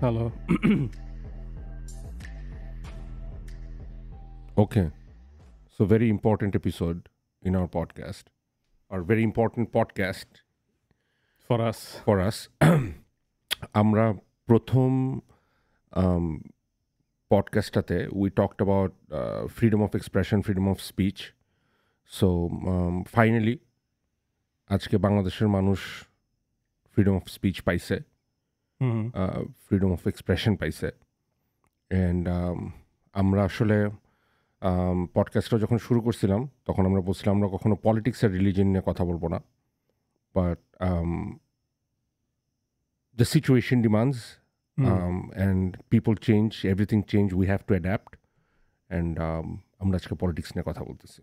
Hello. Okay, so very important episode in our podcast, or very important podcast For us. for us. আমরা প্রথম পডকাস্টটাতে we talked about freedom of expression, freedom of speech. So finally আজকে বাংলাদেশের মানুষ freedom of speech পাইছে, freedom of expression পাইছে, and আমরা আসলে পডকাস্টটা যখন শুরু করছিলাম তখন আমরা বলছিলাম আমরা কখনো পলিটিক্স আর রিলিজিয়ন নিয়ে কথা বলবো না, but the situation demands and people change, everything change, we have to adapt, and আমরা আজকে পলিটিক্স নিয়ে কথা বলতেছি।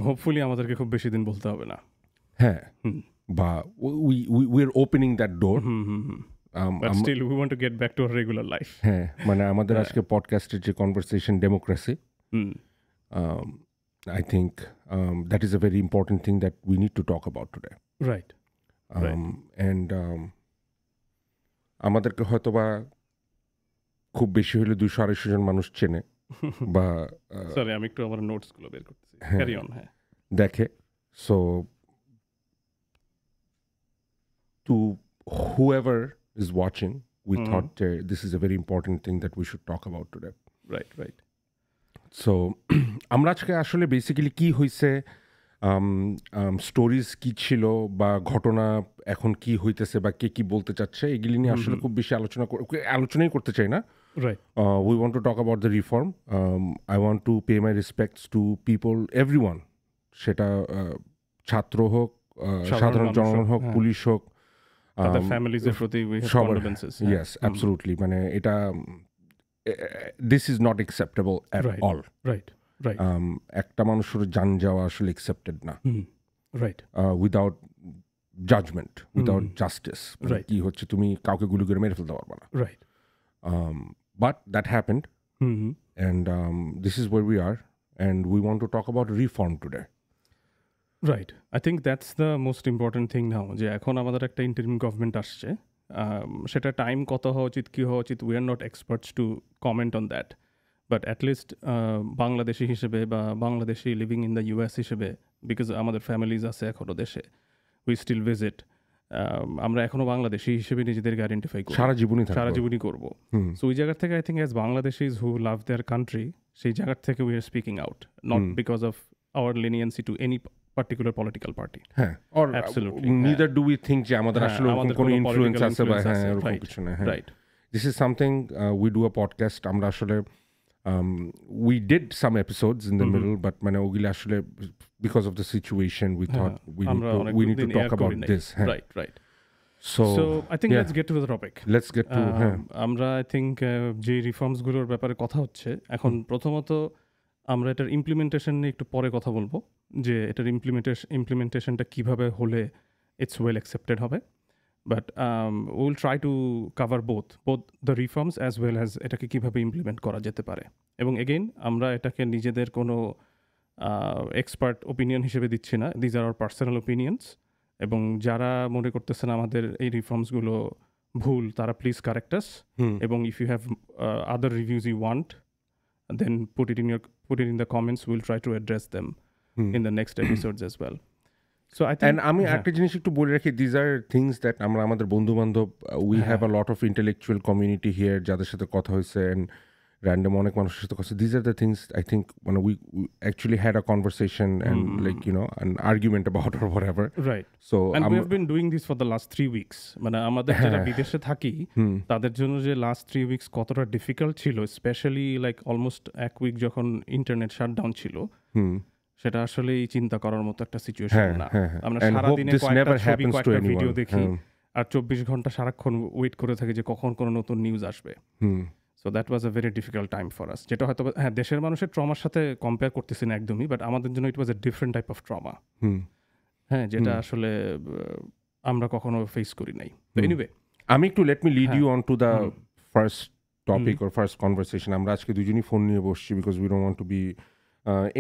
হোপফুলি আমাদেরকে খুব বেশি দিন বলতে হবে না। হ্যাঁ, বা we are opening that door. But still we want to get back to our regular life. হ্যাঁ, মানে আমাদের আজকে পডকাস্টের যে conversation democracy, I think that is a very important thing that we need to talk about today. Right. And আমাদেরকে হয়তো বা খুব বেশি হলে 200-250 জন মানুষ চেনে বা সরি, আমি একটু আমার নোটসগুলো বের করতেছি। Carry on. হ্যাঁ, দেখে। So to whoever is watching, we thought this is a very important thing that we should talk about today. Right. So আমরা আজকে আসলে বেসিক্যালি কি হয়েছে, স্টোরিজ কি ছিল বা ঘটনা এখন কি হইতেছে বা কে কি বলতে চাচ্ছে, এগুলি নিয়ে আসলে খুব বেশি আলোচনাই করতে চাই না। Right. We want to talk about the reform. I want to pay my respects to people, everyone, সেটা ছাত্র হোক, সাধারণ জনগণ হোক, পুলিশ হোক, তাদের ফ্যামিলিজের প্রতি we have সবার। condolences. Yes, absolutely. মানে এটা this is not acceptable at all. Right. একটা মানুষের জান যাওয়া আসলে অ্যাকসেপ্টেড না, right. Without judgement, without justice. Right. কি হচ্ছে, তুমি কাউকে গুলি করে মেরে ফেলতে পারবা না। Right. But that happened, and this is where we are, and we want to talk about reform today. Right. I think that's the most important thing now, যে এখন আমাদের একটা ইন্টারিম গভর্নমেন্ট আসছে। সেটা টাইম কত হওয়া উচিত, কী হওয়া উচিত, we are not experts two comment on that, but at least Bangladeshi হিসেবে বা Bangladeshi living in the US হিসেবে, বিকজ আমাদের ফ্যামিলিজ আছে এখনও দেশে, উই স্টিল ভিজিট, আমরা এখনও বাংলাদেশি হিসেবে নিজেদেরকে আইডেন্টিফাই করি, সারা জীবনই করবো। সো ওই জায়গার থেকে I think as Bangladeshis who love their country, সেই জায়গার থেকে we are speaking out, not because of our leniency to any particular political party. হ্যাঁ, or Absolutely, neither do we think যে আমাদের আসলে আমাদের কোনো কোনো ইনফ্লুয়েন্স political আছে বা influence হ্যাঁ আছে, এরকম right, কিছু না। হ্যাঁ, right. this is something we do a podcast. আমরা আসলে we did some episodes in the middle, but মানে ওগুলি আসলে because of the situation we thought we need to talk about this. Right. So I think yeah, let's get to the topic. let's get to আমরা I think যে রিফর্মসগুলোর ব্যাপারে কথা হচ্ছে এখন, প্রথমত আমরা এটার ইমপ্লিমেন্টেশন নিয়ে একটু পরে কথা বলবো, যে এটার ইমপ্লিমেন্টেশনটা কীভাবে হলে ইটস ওয়েল অ্যাকসেপ্টেড হবে, but will try to cover both the reforms as well as এটাকে কীভাবে ইমপ্লিমেন্ট করা যেতে পারে। এবং এগেইন আমরা এটাকে নিজেদের কোনো এক্সপার্ট ওপিনিয়ন হিসেবে দিচ্ছি না, these are hour personal opinions, এবং যারা মনে করতেছেন আমাদের এই রিফর্মসগুলো ভুল, তারা প্লিজ কারেক্ট আস, এবং if you have other reviews you want, then put it in the comments. We'll try to address them in the next episodes as well. So I think, and আমি একটা জিনিস একটু বলে রাখি, these are things that আমরা আমাদের বন্ধু বান্ধব, we have a lot of intellectual community here যাদের সাথে কথা হয়েছে, and random অনেক মানুষের সাথে কথা, these are the things I think when we actually had a conversation and like you know an argument about or whatever, right. So and we have been doing this for the last 3 weeks. মানে আমাদের যারা বিদেশে থাকি তাদের জন্য যে last 3 weeks কতটা difficult ছিল, স্পেশালি লাইক অলমোস্ট এক উইক যখন ইন্টারনেট শাটডাউন ছিল, সেটা আসলে চিন্তা করার মতো একটা সিচুয়েশন না। আমরা সারাদিনে কয়েকটা ছবি, কয়েকটা ভিডিও দেখি, আর 24 ঘন্টা সারাক্ষণ ওয়েট করে থাকি যে কখন কোনো নতুন নিউজ আসবে। So that was a very difficult time for us, যেটা হয়তো হ্যাঁ দেশের মানুষের ট্রমার সাথে কম্পেয়ার করতেছি না একদমই, বাট আমাদের জন্য it was a different type of trauma, হ্যাঁ, যেটা আসলে আমরা কখনো ফেস করি নাই। তো এনিওয়ে, আমি একটু let me lead you on to the first topic or first conversation. আমরা আজকে দুজনই ফোন নিয়ে বসছি because we don't want to be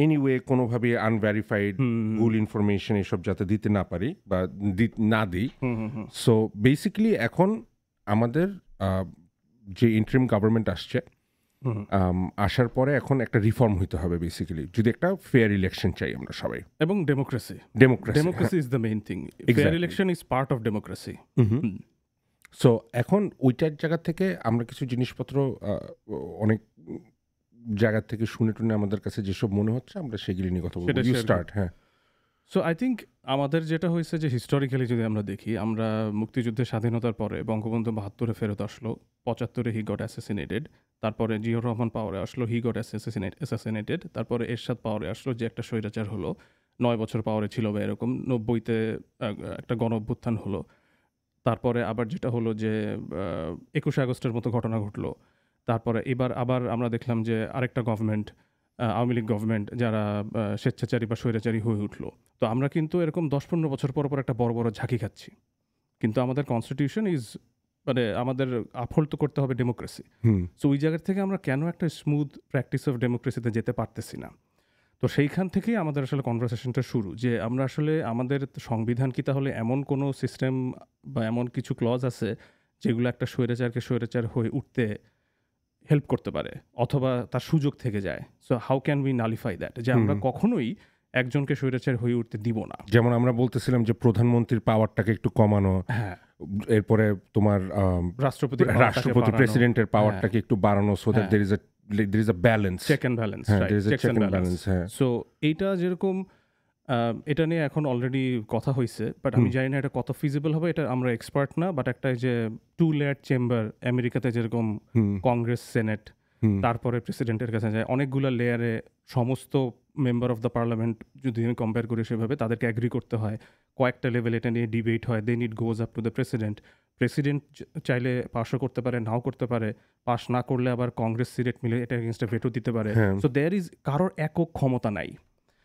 anyway কোনোভাবে আনভেরিফাইড ভুল ইনফরমেশন এসব যাতে দিতে না পারি বা না দিই। সো বেসিক্যালি এখন আমাদের যে ইন্টারিম গভর্নমেন্ট আসছে আসার পরে এখন একটা রিফর্ম হইতে হবে বেসিক্যালি, যদি একটা ফেয়ার ইলেকশন চাই আমরা সবাই, এবং democracy is the main thing. Fair election is part of democracy. So এখন ওইটার জায়গা থেকে আমরা কিছু জিনিসপত্র অনেক জায়গা থেকে শুনে টুনে আমাদের কাছে যেসব মনে হচ্ছে আমরা সেগুলি নিয়ে কথা বলবো। You start. হ্যাঁ, সো আই থিঙ্ক আমাদের যেটা হয়েছে যে হিস্টোরিক্যালি যদি আমরা দেখি, আমরা মুক্তিযুদ্ধের স্বাধীনতার পরে বঙ্গবন্ধু ৭২-এ ফেরত আসলো, ৭৫-এ হি গট অ্যাসাসিনেটেড, তারপরে জিয়াউর রহমান পাওয়ারে আসলো, হি গট অ্যাসাসিনেটেড, তারপরে এরশাদ পাওয়ারে আসলো যে একটা স্বৈরাচার হলো, ৯ বছর পাওয়ারে ছিল বা এরকম, ৯০-তে একটা গণ অভ্যুত্থান হলো, তারপরে আবার যেটা হলো যে ২১শে আগস্টের মতো ঘটনা ঘটলো, তারপরে এবার আবার আমরা দেখলাম যে আরেকটা গভর্নমেন্ট, আওয়ামী লীগ গভর্নমেন্ট, যারা স্বেচ্ছাচারী বা স্বৈরাচারী হয়ে উঠলো। তো আমরা কিন্তু এরকম ১০-১৫ বছর পর পর একটা বড় বড় ঝাঁকি খাচ্ছি, কিন্তু আমাদের কনস্টিটিউশন ইজ মানে আমাদের আপহোল্ড তো করতে হবে ডেমোক্রেসি। সো ওই জায়গা থেকে আমরা কেন একটা স্মুথ প্র্যাকটিস অফ ডেমোক্রেসিতে যেতে পারতেছি না? তো সেইখান থেকেই আমাদের আসলে কনভারসেশনটা শুরু, যে আমরা আসলে আমাদের সংবিধান কি তাহলে এমন কোনো সিস্টেম বা এমন কিছু ক্লজ আছে যেগুলো একটা স্বৈরাচারকে স্বৈরাচার হয়ে উঠতে হেল্প করতে পারে অথবা তার সুযোগ থেকে যায়? So how can we nullify that, যে আমরা কখনোই একজনকে স্বৈরাচার হয়ে উঠতে দিব না? যেমন আমরা বলতেছিলাম যে প্রধানমন্ত্রীর পাওয়ারটাকে একটু কমানো, হ্যাঁ, এরপরে তোমার রাষ্ট্রপতি প্রেসিডেন্টের পাওয়ারটাকে একটু বাড়ানো, so that there is a balance, check and balance, there is a check and balance. হ্যাঁ, সো এইটা যেরকম এটা নিয়ে এখন অলরেডি কথা হয়েছে, বাট আমি জানি না এটা কত ফিজিবল হবে, এটা আমরা এক্সপার্ট না। বাট একটা যে 2 লেয়ার চেম্বার আমেরিকাতে যেরকম কংগ্রেস, সেনেট, তারপরে প্রেসিডেন্টের কাছে যায়, অনেকগুলো লেয়ারে সমস্ত মেম্বার অফ দ্য পার্লামেন্ট যদি আমি কম্পেয়ার করি সেভাবে তাদেরকে অ্যাগ্রি করতে হয়, কয়েকটা লেভেল এটা নিয়ে ডিবেট হয়, then it goes up to the president চাইলে পাশও করতে পারে, নাও করতে পারে, পাস না করলে আবার কংগ্রেস সিনেট মিলে এটা এগেনস্টে ভেটো দিতে পারে। সো দেয়ার ইজ কারোর একক ক্ষমতা নাই।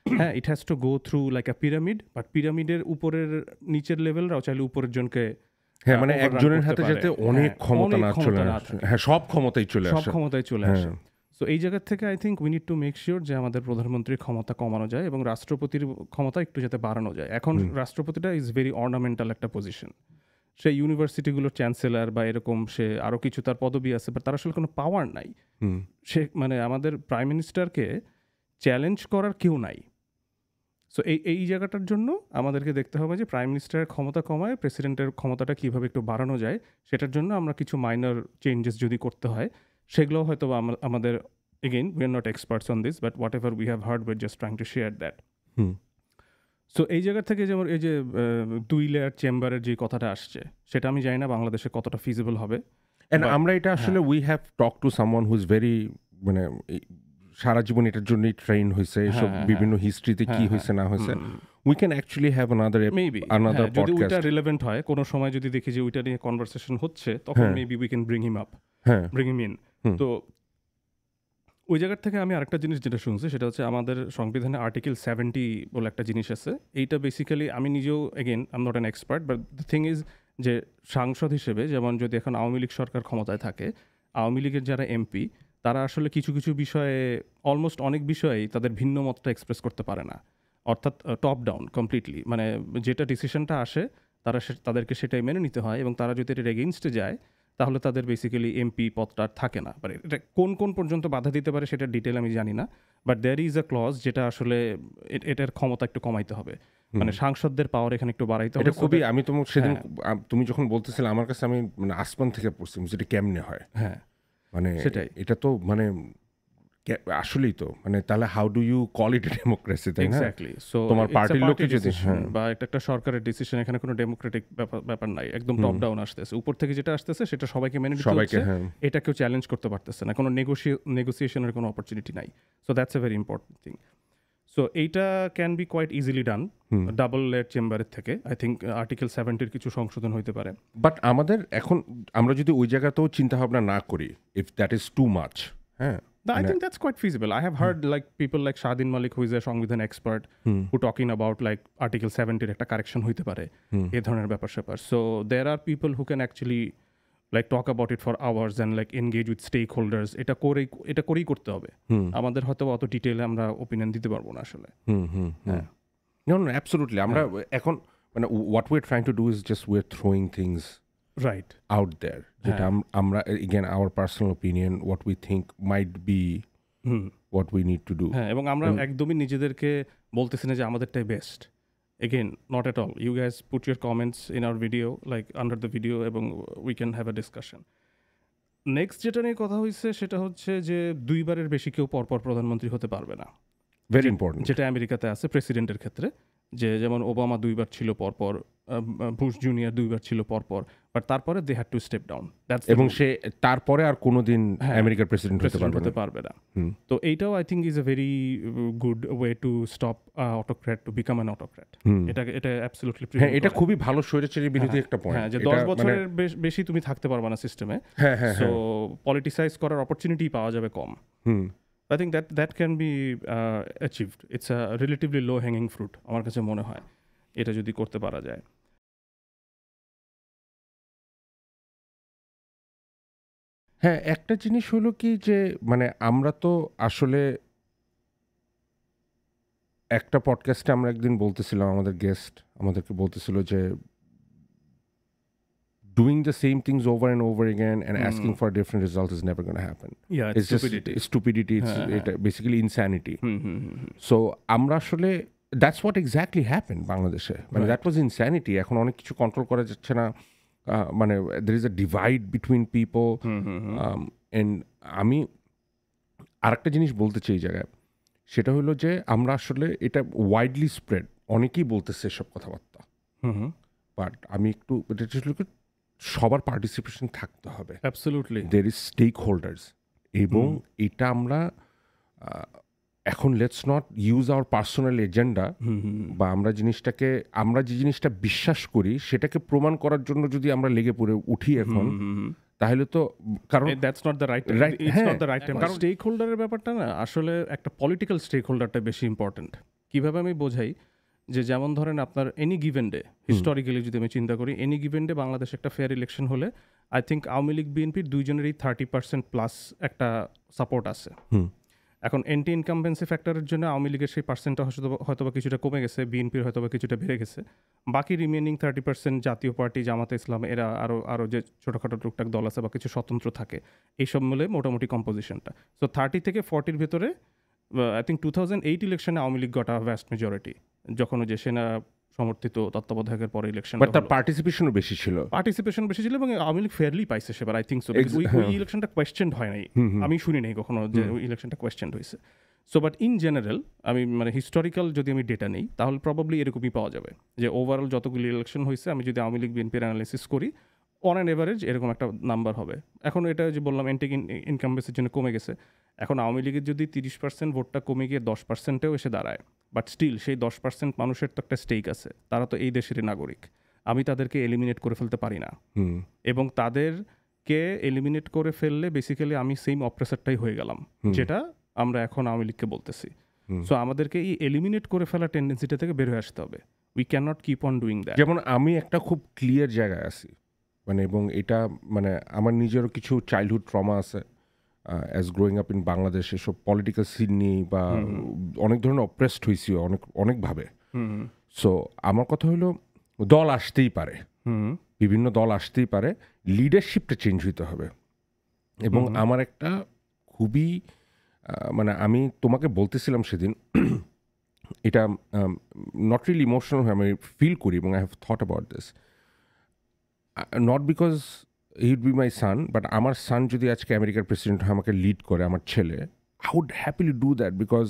হ্যাঁ, it has to go through like a pyramid, but পিরামিডের উপরের নিচের লেভেলরাও চাইলে উপরের জনকে, হ্যাঁ, মানে একজনের হাতে যাতে অনেক ক্ষমতা না চলে আসে, হ্যাঁ, সব ক্ষমতাই চলে আসে। সো এই জায়গা থেকে I think we need to make sure যে আমাদের প্রধানমন্ত্রীর ক্ষমতা কমানো যায় এবং রাষ্ট্রপতির ক্ষমতা একটু যাতে বাড়ানো যায়। এখন রাষ্ট্রপতিটা ইজ ভেরি অর্নামেন্টাল একটা পজিশন। সে ইউনিভার্সিটিগুলোর চ্যান্সেলর বা এরকম, সে আরও কিছু তার পদবি আছে, বাট তার আসলে কোনো পাওয়ার নাই। সে মানে আমাদের প্রাইম মিনিস্টারকে চ্যালেঞ্জ করার কেউ নাই। সো এই জায়গাটার জন্য আমাদেরকে দেখতে হবে যে প্রাইম মিনিস্টারের ক্ষমতা কমায় প্রেসিডেন্টের ক্ষমতাটা কীভাবে একটু বাড়ানো যায়। সেটার জন্য আমরা কিছু মাইনর চেঞ্জেস যদি করতে হয়, সেগুলো হয়তো আমাদের, again we are not experts on this, but what ever we have heard, we are just trying to share that. So এই জায়গা থেকে যেমন এই যে 2 লেয়ার চেম্বারের যে কথাটা আসছে, সেটা আমি জানি না বাংলাদেশে কতটা ফিজিবল হবে। আমরা এটা আসলে we have talk to someone who is very, মানে সারা জীবন এটার জন্যই ট্রেন হয়েছে, এসব বিভিন্ন হিস্ট্রিতে কি হয়েছে না হয়েছে। We can actually have another podcast, যদি ওইটা রিলেভেন্ট হয় কোনো সময়, যদি দেখি যে ওইটা নিয়ে কনভারসেশন হচ্ছে, তখন maybe we can bring him in. তো ওই জায়গার থেকে আমি আরেকটা জিনিস যেটা শুনছি সেটা হচ্ছে আমাদের সংবিধানে আর্টিকেল 70 বলে একটা জিনিস আছে। এইটা বেসিক্যালি আমি নিজেও, again I am not an expert, but the thing is যে সাংসদ হিসেবে, যেমন যদি এখন আওয়ামী লীগ সরকার ক্ষমতায় থাকে, আওয়ামী লীগের যারা এমপি তারা আসলে কিছু কিছু বিষয়ে, অলমোস্ট অনেক বিষয়েই তাদের ভিন্ন মতটা এক্সপ্রেস করতে পারে না, অর্থাৎ টপ ডাউন কমপ্লিটলি, মানে যেটা ডিসিশনটা আসে তাদেরকে সেটাই মেনে নিতে হয়, এবং তারা যদি এটার এগেইনস্টে যায় তাহলে তাদের বেসিক্যালি এমপি পদটা থাকে না। মানে এটা কোন কোন পর্যন্ত বাধা দিতে পারে সেটা ডিটেল আমি জানি না, but there is a clause যেটা আসলে এটার ক্ষমতা একটু কমাইতে হবে, মানে সাংসদদের পাওয়ার এখানে একটু বাড়াইতে হবে। এটা খুবই, আমি তোমাকে সেদিন তুমি যখন বলতেছিলে আমার কাছে, আমি মানে আসমান থেকে পড়ছি যেটা কেমনে হয়। হ্যাঁ, মানে সেটাই, এটা তো মানে আসলেই তো মানে তাহলে how do you call it democracy, তাই না? এক্স্যাক্টলি। সো তোমার পার্টির লোকে যদি, বা একটা সরকারের ডিসিশন, এখানে কোনো ডেমোক্রেটিক ব্যাপার নাই, একদম টপ ডাউন আসতেছে, উপর থেকে যেটা আসতেছে সেটা সবাইকে মেনে নিতে হচ্ছে, এটা কেউ চ্যালেঞ্জ করতে পারতেছে না, কোনো নেগোসিয়েশনের কোনো অপরচুনিটি নাই। So that's a very important thing. So এইটা can be quite easily done double layer চেম্বারের থেকে। আই থিঙ্ক আর্টিকেল 70 কিছু সংশোধন হইতে পারে, বাট আমাদের এখন আমরা যদি ওই জায়গাতেও চিন্তা ভাবনা না করি, if that is too much, হ্যাঁ, I think that's quite feasible. I have heard like people like Shadin Malik, who is a সংবিধান expert, who talking about like Article 70 একটা কারেকশন হইতে পারে, এই ধরনের ব্যাপার স্যাপার। So there are people who can actually like talk about it for hours and like engage with stakeholders. এটা করেই করতে হবে। আমাদের হয়তো অত ডিটেইলে আমরা ওপিনিয়ন দিতে পারবো না আসলে। No, absolutely. আমরা এখন মানে what we're trying to do is just we're throwing things right out there যেটা আমরা again our personal opinion what we think might be what we need to do. হ্যাঁ, এবং আমরা একদমই নিজেদেরকে বলতেছি না যে আমাদেরটাই best. Again not at all, you guys put your comments in our video like under the video এবং we can have a discussion. Next যেটা নিয়ে কথা হয়েছে সেটা হচ্ছে যে 2 বারের বেশি কেউ পরপর প্রধানমন্ত্রী হতে পারবে না, Very important. যেটা আমেরিকাতে আছে প্রেসিডেন্টের ক্ষেত্রে। যে যেমন ওবামা 2 বার ছিল পরপর, বুশ জুনিয়র 2 বার ছিল পরপর, বাট তারপরে they had to step down. এবং সে তারপরে আর কোনোদিন আমেরিকার প্রেসিডেন্ট হতে পারবে না। তো এইটাও I think is a very good way to stop autocrat to become an autocrat. এটা অ্যাবসলিউটলি, হ্যাঁ, এটা খুবই ভালো স্বৈরাচারী বিরোধী একটা পয়েন্ট। হ্যাঁ, যে 10 বছরের বেশি তুমি থাকতে পারবে না সিস্টেমে। সো পলিটিসাইজ করার অপরচুনিটি পাওয়া যাবে কম। I think that can be achieved. It's a relatively low hanging fruit আমার কাছে মনে হয়, এটা যদি করতে পারা যায়। হ্যাঁ, একটা জিনিস হলো কি যে মানে আমরা তো আসলে একটা পডকাস্টে আমরা একদিন বলতেছিলাম, আমাদের গেস্ট আমাদেরকে বলতেছিল যে doing the same things over and over again and asking for a different result is never going to happen. Yeah, it's stupidity. Just stupidity. It's basically insanity. So আমরা আসলে that's what exactly happened বাংলাদেশে। মানে that was insanity. এখন অনেক কিছু control করা যাচ্ছে না, মানে there is a divide between people. And আমি আরেকটা জিনিস বলতে চাই এই জায়গায়, সেটা হলো যে আমরা আসলে এটা ওয়াইডলি স্প্রেড, অনেকেই বলতেছে এসব কথাবার্তা, বাট আমি একটু সবার পার্টিসিপেশন থাকতে হবে। Absolutely, there is stakeholders, এবং এটা আমরা এখন let's not use our personal agenda, বা আমরা যে জিনিসটা বিশ্বাস করি সেটাকে প্রমাণ করার জন্য যদি আমরা লেগে পড়ে উঠি এখন, তাহলে তো কারণ that's not the right time. কারণ স্টেক হোল্ডারের ব্যাপারটা না আসলে একটা পলিটিক্যাল স্টেক হোল্ডারটা বেশি ইম্পর্টেন্ট। কিভাবে আমি বোঝাই, যে যেমন ধরেন আপনার এনি গিভেন ডে, হিস্টোরিক্যালি যদি আমি চিন্তা করি, এনি গিভেন ডে বাংলাদেশে একটা ফেয়ার ইলেকশন হলে আই থিঙ্ক আওয়ামী লীগ বিএনপির দুইজনেরই 30% প্লাস একটা সাপোর্ট আছে। এখন এন্টি ইনকামবেন্সি ফ্যাক্টরের জন্য আওয়ামী লীগের সেই পার্সেন্টটা হয়তোবা কিছুটা কমে গেছে, বিএনপির হয়তোবা কিছুটা বেড়ে গেছে। বাকি রিমেনিং 30% জাতীয় পার্টি, জামাতে ইসলাম, এরা আরও যে ছোটোখাটো টুকটাক দল আছে বা কিছু স্বতন্ত্র থাকে, এইসব মিলে মোটামুটি কম্পোজিশনটা। সো 30 থেকে 40-র ভেতরে আই থিঙ্ক 2008 ইলেকশনে Awami League got a vast majority, যখন যে সেনা সমর্থিত তত্ত্বাবধায়কের পরে ইলেকশন, বাট তার পার্টিসিপেশনও বেশি ছিল এবং আওয়ামী লীগ ফেয়ারলি পাইছে সেবার, আই থিঙ্ক সো। ওই ইলেকশনটা কোয়েশ্চেন হয় নাই, আমি শুনি নাই কখনো যে ওই ইলেকশনটা কোয়েশ্চেন হয়েছে। সো বাট ইন জেনারেল আমি মানে হিস্টোরিক্যাল যদি আমি ডেটা নেই, তাহলে প্রবাবলি এরকমই পাওয়া যাবে যে ওভারঅল যতগুলি ইলেকশন হয়েছে, আমি যদি আওয়ামী লীগ বিএনপির অ্যানালিসিস করি, অন অ্যান এভারেজ এরকম একটা নাম্বার হবে। এখন এটা যে বললাম এন্টি ইনকামবেন্সির জন্য কমে গেছে, এখন আওয়ামী লীগের যদি 30% ভোটটা কমে গিয়ে 10%-এও এসে দাঁড়ায়, বাট স্টিল সেই 10% মানুষের তো একটা স্টেক আছে, তারা তো এই দেশেরই নাগরিক। আমি তাদেরকে এলিমিনেট করে ফেলতে পারি না, এবং তাদেরকে এলিমিনেট করে ফেললে বেসিক্যালি আমি সেম অপ্রেসারটাই হয়ে গেলাম, যেটা আমরা এখন আওয়ামী লীগকে বলতেছি। সো আমাদেরকে এই এলিমিনেট করে ফেলা টেন্ডেন্সিটা থেকে বের হয়ে আসতে হবে। We can not keep on doing that. যেমন আমি একটা খুব ক্লিয়ার জায়গায় আছি, মানে এবং এটা মানে আমার নিজেরও কিছু চাইল্ডহুড ট্রমা আছে as growing up in Bangladesh, এসব পলিটিক্যাল সিন নিয়ে, বা অনেক ধরনের অপ্রেসড হয়েছি অনেকভাবে। সো আমার কথা হলো, দল আসতেই পারে, বিভিন্ন দল আসতেই পারে, লিডারশিপটা চেঞ্জ হইতে হবে। এবং আমার একটা খুবই মানে আমি তোমাকে বলতেছিলাম সেদিন, এটা নট রিয়েলি ইমোশনাল হয়ে আমি ফিল করি, এবং I have thought about this, not because he would be my son, but আমার সান যদি আজকে আমেরিকার প্রেসিডেন্ট হয়, আমাকে লিড করে আমার ছেলে, I would happily do that, because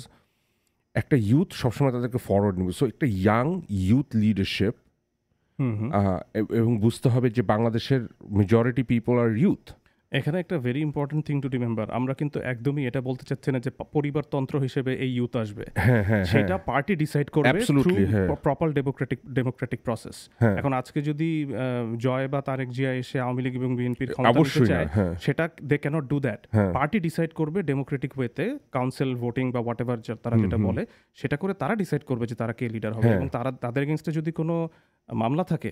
একটা ইউথ সবসময় তাদেরকে ফরওয়ার্ড নেবে। সো একটা ইয়াং ইউথ লিডারশিপ, এবং বুঝতে হবে যে বাংলাদেশের মেজরিটি পিপল আর ইউথ। এখানে একটা very important thing to remember, আমরা কিন্তু একদমই এটা বলতে চাচ্ছি না যে পরিবারতন্ত্র হিসেবে এই ইউথ আসবে, সেটা পার্টি ডিসাইড করবে থ্রু প্রপার ডেমোক্রেটিক প্রসেস। এখন আজকে যদি জয় বা তারেক জিয়া এসে আওয়ামী লীগ এবং বিএনপির ক্ষমতা নিতে চায়, সেটা they cannot do that. Party decide করবে ডেমোক্রেটিক ওয়েতে, কাউন্সিল ভোটিং বা হোয়াট এভার তারা যেটা বলে, সেটা করে তারা ডিসাইড করবে যে তারা কে লিডার হবে, এবং তাদের এগেইনস্টে যদি কোনো মামলা থাকে,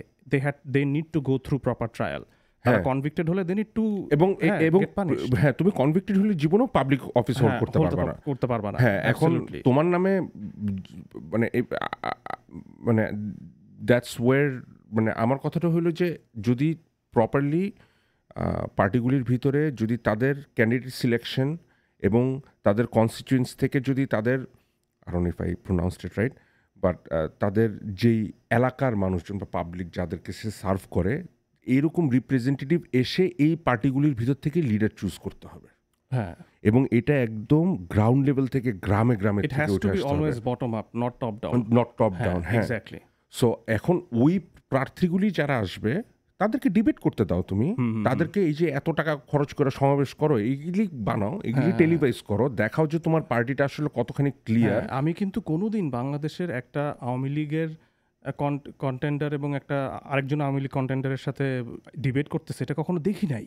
they need to go through proper trial. তারা কনভিক্টেড হলে দেন একটু, এবং হ্যাঁ, তুমি কনভিক্টেড হলে জীবনেও পাবলিক অফিস হোল্ড করতে পারবে না। হ্যাঁ, এখন তোমার নামে মানে দ্যাটস ওয়্যার, মানে আমার কথাটা হলো যে যদি প্রপারলি পার্টিগুলির ভিতরে যদি তাদের ক্যান্ডিডেট সিলেকশন এবং তাদের কনস্টিটিউয়েন্স থেকে যদি তাদের I don't know if I pronounced it right but তাদের যেই এলাকার মানুষজন বা পাবলিক যাদেরকে সে সার্ভ করে এইরকম রিপ্রেজেন্টেটিভ এসে এই পার্টিগুলির ভিতর থেকে লিডার চুজ করতে হবে হ্যাঁ, এবং এটা একদম গ্রাউন্ড লেভেল থেকে গ্রামে গ্রামে it has to B always bottom up, not top down. Not top down. হ্যাঁ, এক্স্যাক্টলি। সো এখন ওই প্রার্থীগুলি যারা আসবে তাদেরকে ডিবেট করতে দাও তুমি, তাদেরকে এই যে এত টাকা খরচ করে সমাবেশ করো, এইগুলি বানাও, এগুলি টেলিভাইজ করো, দেখাও যে তোমার পার্টিটা আসলে কতখানি ক্লিয়ার। আমি কিন্তু কোনোদিন বাংলাদেশের একটা আওয়ামী লীগের কন্টেন্ডার এবং একটা আরেকজন আওয়ামী লীগ কন্টেন্ডারের সাথে ডিবেট করতেছে এটা কখনো দেখি নাই।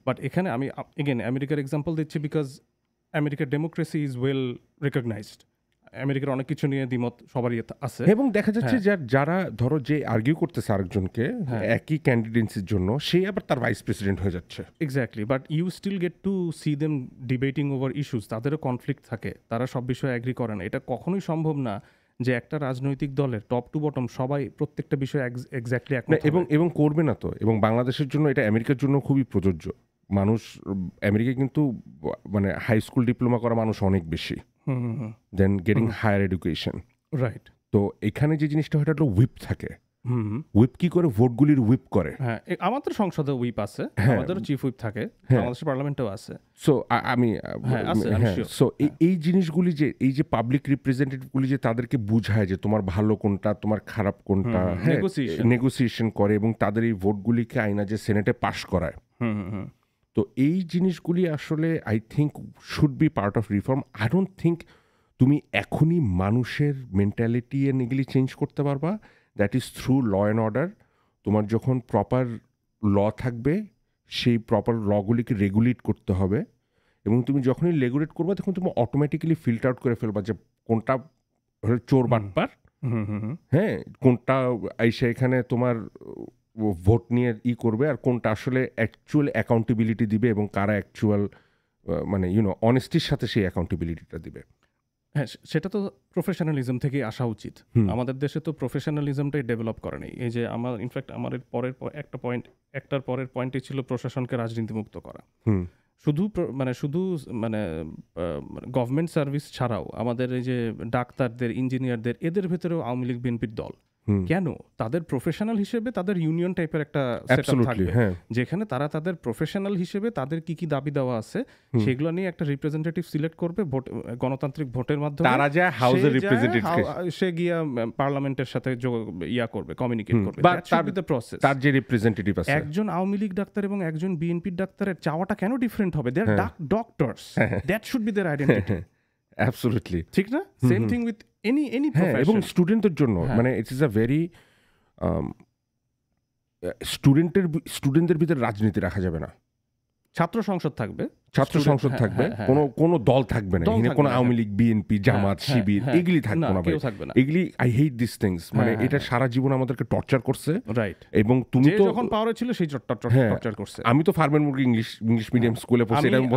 বাট এখানে আমি এগেন আমেরিকার এক্সাম্পল দিচ্ছি বিকজ আমেরিকার ডেমোক্রেসি ইজ ওয়েল রেকগনাইজড। আমেরিকার অনেক কিছু নিয়ে দ্বিমত সবারই আছে এবং দেখা যাচ্ছে যারা ধরো যে আর্গিউ করতেছে আরেকজনকে একই ক্যান্ডিডেন্সির জন্য, সে আবার তার ভাইস প্রেসিডেন্ট হয়ে যাচ্ছে। Exactly, but you still get to see them debating over issues. তাদেরও কনফ্লিক্ট থাকে, তারা সব বিষয়ে অ্যাগ্রি করে না। এটা কখনোই সম্ভব না যে একটা রাজনৈতিক দলের টপ টু বটম সবাই প্রত্যেকটা বিষয়ে এক্স্যাক্টলি একমত এবং করবে না তো। এবং বাংলাদেশের জন্য এটা আমেরিকার জন্য খুবই প্রযোজ্য। মানুষ আমেরিকায় কিন্তু মানে হাই স্কুল ডিপ্লোমা করা মানুষ অনেক বেশি দেন গেটিং হায়ার এডুকেশন, রাইট। তো এখানে যে জিনিসটা হয় এটা হলো হুইপ থাকে। হুইপ কি করে? ভোটগুলির হুইপ করে। হ্যাঁ, আমাদের সংসদে হুইপ আছে, আমাদেরও চিফ হুইপ থাকে, বাংলাদেশের পার্লামেন্টেও আছে। সো সো এই জিনিসগুলি যে এই যে পাবলিক রিপ্রেজেন্টেটিভগুলি যে তাদেরকে বুঝায় যে তোমার ভালো কোনটা তোমার খারাপ কোনটা, নেগোসিয়েশন করে এবং তাদের এই ভোটগুলিকে আইনা যে সেনেটে পাশ করায়। তো এই জিনিসগুলি আসলে I think should be part of reform. I don't think তুমি এখনই মানুষের মেন্টালিটি এন্ড এগুলি চেঞ্জ করতে পারবা। That is through law and order. তোমার যখন প্রপার ল থাকবে সেই প্রপার লগুলিকে রেগুলেট করতে হবে এবং তুমি যখনই রেগুলেট করবে তখন তুমি অটোমেটিক্যালি ফিল্টার আউট করে ফেলবা যে কোনটা চোর বাটপার, হ্যাঁ, কোনটা আইসা এখানে তোমার ভোট নিয়ে করবে আর কোনটা আসলে অ্যাকচুয়াল অ্যাকাউন্টেবিলিটি দিবে এবং কারা অ্যাকচুয়াল মানে অনেস্টির সাথে সেই অ্যাকাউন্টেবিলিটিটা দিবে। হ্যাঁ, সেটা তো প্রফেশনালিজম থেকে আসা উচিত। আমাদের দেশে তো প্রফেশনালিজমটাই ডেভেলপ করে নেই। এই যে আমার ইনফ্যাক্ট আমার একটার পরের পয়েন্টই ছিল প্রশাসনকে রাজনীতিমুক্ত করা। শুধু গভর্নমেন্ট সার্ভিস ছাড়াও আমাদের এই যে ডাক্তারদের, ইঞ্জিনিয়ারদের, এদের ভেতরেও আওয়ামী লীগ বিএনপির দল। কেন? তাদের প্রফেশনাল হিসেবে তাদের ইউনিয়ন টাইপের একটা সেটআপ থাকবে, যেখানে তারা তাদের প্রফেশনাল হিসেবে তাদের কি কি দাবি দেওয়া আছে সেগুলো নিয়ে একটা রিপ্রেজেন্টেটিভ সিলেক্ট করবে গণতান্ত্রিক ভোটের মাধ্যমে। তারা যায় হাউসের রিপ্রেজেন্টেটিভ, সে গিয়া পার্লামেন্টের সাথে করবে, কমিউনিকেট করবে। তার যে রিপ্রেজেন্টেটিভ আছে, একজন আওয়ামী লীগ ডাক্তার এবং একজন বিএনপির ডাক্তারের চাওয়াটা কেন ডিফারেন্ট হবে? They are doctors, that should be their identity. Absolutely ঠিক না? Same thing with any profession. এবং স্টুডেন্টদের জন্য মানে ইট ইজ আ ভেরি স্টুডেন্টদের ভিতরে রাজনীতি রাখা যাবে না। ছাত্র সংসদ থাকবে, কোনো দল থাকবে না, কোনো আওয়ামী লীগ, বিএনপি, জামাত, শিবির এগুলি থাকবে না। এগুলি আই হেট দিস থিংস। মানে এটা সারা জীবন আমাদেরকে টর্চার করছে, রাইট? এবং তুমি তো যখন পাওয়ারে ছিল সেই টর্চার করছে। আমি তো ফার্মের মুরগি ইংলিশ মিডিয়াম স্কুলে পড়ছি, এটা আমি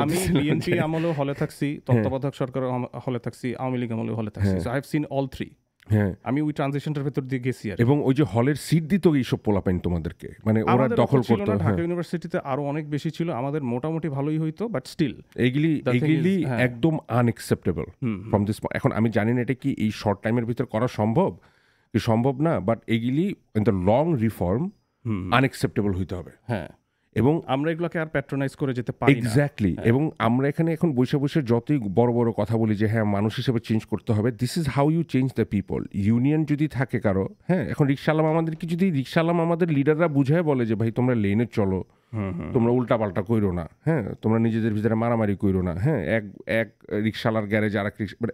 বিএনপি আমলেও হলে থাকছি, তত্ত্বাবধায়ক সরকার হলে থাকছি, আওয়ামী লীগ আমলেও হলে থাকছি। So I have seen all three. হ্যাঁ, আমি ওই ট্রানজিশনটার ভেতর দিয়ে গেছি। আর এবং ওই যে হলের সিট দিত এইসব পোলাপাইন তোমাদেরকে, মানে ওরা দখল করতো। ঢাকা ইউনিভার্সিটিতে আরো অনেক বেশি ছিল, আমাদের মোটামুটি ভালোই হইতো, বাট স্টিল এইগুলি একদম আনএক্সেপ্টেবল ফ্রম দিস। এখন আমি জানি না এটা কি এই শর্ট টাইমের ভিতর করা সম্ভব না, বাট এইগুলি in the long reform unacceptable হইতে হবে। হ্যাঁ, এবং আমরা এগুলোকে আর প্যাট্রোনাইজ করে যেতে পারি না। এক্স্যাক্টলি। এবং আমরা এখানে এখন বসে বসে যতই বড় বড় কথা বলি যে হ্যাঁ মানুষ হিসেবে চেঞ্জ করতে হবে, this is how you change the people. Union যদি থাকে কারো, হ্যাঁ, এখন রিক্সাওয়ালা আমাদের লিডাররা বুঝায় বলে যে ভাই তোমরা লেনে চলো, তোমরা উল্টাপাল্টা কইরো না, হ্যাঁ, তোমরা নিজেদের ভিতরে মারামারি কইরো না, হ্যাঁ, এক রিক্সাওয়ালার গ্যারেজ আর এক রিক্সা, মানে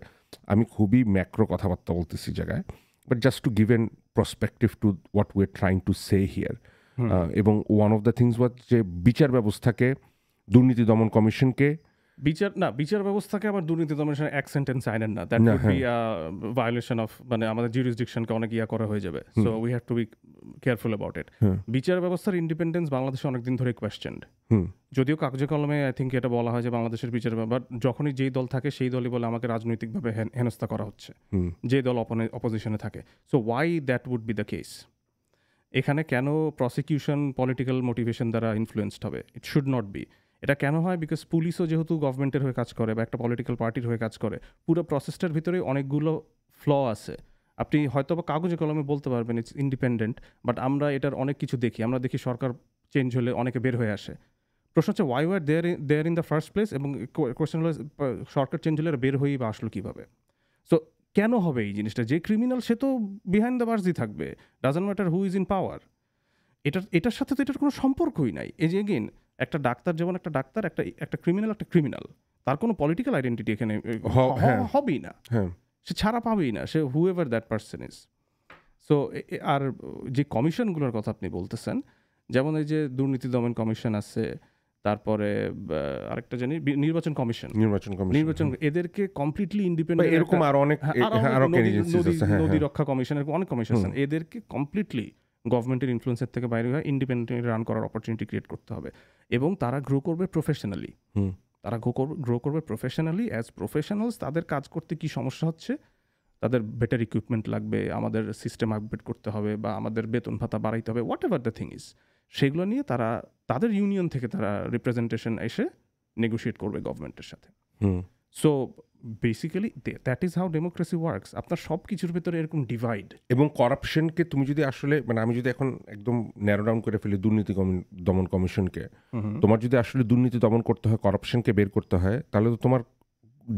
আমি খুবই ম্যাক্রো কথাবার্তা বলতেছি জায়গায়, but just to give an prospective to what we are trying to say here. এবং one of the things was যে বিচার ব্যবস্থাকে, দুর্নীতি দমন কমিশনকে, বিচার ব্যবস্থাকে আবার দুর্নীতি দমনের এক সেন্টেন্স আইনেন না, that would be a violation of, মানে আমাদের জুরিসডিকশনকে অনেক করা হয়ে যাবে। So we have to be careful about it. বিচার ব্যবস্থার ইন্ডিপেন্ডেন্স বাংলাদেশে অনেকদিন ধরে কোয়েশ্চেনড, যদিও কাগজে কলমে আই থিঙ্ক এটা বলা হয় যে বাংলাদেশের বিচার, বাট যখনই যেই দল থাকে সেই দলই বলে আমাকে রাজনৈতিকভাবে হেনস্থা করা হচ্ছে, যে দল অপোজিশনে থাকে। So why that would be the case? এখানে কেন প্রসিকিউশন পলিটিক্যাল মোটিভেশন দ্বারা ইনফ্লুয়েন্সড হবে? It should not be. এটা কেন হয়? বিকজ পুলিশও যেহেতু গভর্নমেন্টের হয়ে কাজ করে বা একটা পলিটিক্যাল পার্টির হয়ে কাজ করে, পুরো প্রসেসটার ভিতরে অনেকগুলো ফ্ল আছে। আপনি হয়তো বা কাগজে কলমে বলতে পারবেন ইটস ইন্ডিপেন্ডেন্ট, বাট আমরা এটার অনেক কিছু দেখি। আমরা দেখি সরকার চেঞ্জ হলে অনেকে বের হয়ে আসে। প্রশ্ন হচ্ছে why were there in the first place, এবং কোয়েশ্চেন হলো সরকার চেঞ্জ হলে বের হয়েই বা আসলো কীভাবে? সো কেন হবে এই জিনিসটা? যে ক্রিমিনাল সে তো বিহাইন্ড দ্য বার্সই থাকবে, doesn't matter who is in পাওয়ার। এটার সাথে তো এটার কোনো সম্পর্কই নাই। এই যে এগেইন একটা ডাক্তার যেমন একটা ডাক্তার, একটা ক্রিমিনাল, তার কোনো পলিটিক্যাল আইডেন্টিটি এখানে হ্যাঁ। হবেই না, হ্যাঁ সে ছাড়া পাবেই না, সে whoever that person is. So আর যে কমিশনগুলোর কথা আপনি বলতেছেন, যেমন এই যে দুর্নীতি দমন কমিশন আছে, তারপরে আরেকটা জানি নির্বাচন কমিশন, এদেরকে কমপ্লিটলি ইন্ডিপেন্ডেন্ট, এরকম আরো অনেক নদী রক্ষা কমিশন, এরকম অনেক কমিশন আছে, এদেরকে কমপ্লিটলি গভর্নমেন্টের ইনফ্লুয়েন্সের থেকে বাইরে হয়ে ইন্ডিপেন্ডেন্টলি রান করার অপরচুনিটি ক্রিয়েট করতে হবে। এবং তারা গ্রো করবে প্রফেশনালি, অ্যাজ প্রফেশনালস। তাদের কাজ করতে কি সমস্যা হচ্ছে? তাদের বেটার ইকুইপমেন্ট লাগবে, আমাদের সিস্টেম আপগ্রেড করতে হবে, বা আমাদের বেতন ভাতা বাড়াইতে হবে, what ever the thing is. সেগুলো নিয়ে তারা তাদের ইউনিয়ন থেকে তারা রিপ্রেজেন্টেশন এসে নেগোশিয়েট করবে গভর্নমেন্টের সাথে। So basically that is how democracy works. আপনার সব কিছুর ভেতরে এরকম ডিভাইড। এবং করাপশনকে তুমি যদি আসলে মানে আমি যদি এখন একদম ন্যারো ডাউন করে ফেলি দুর্নীতি দমন কমিশনকে, তোমার যদি আসলে দুর্নীতি দমন করতে হয়, করাপশনকে বের করতে হয়, তাহলে তো তোমার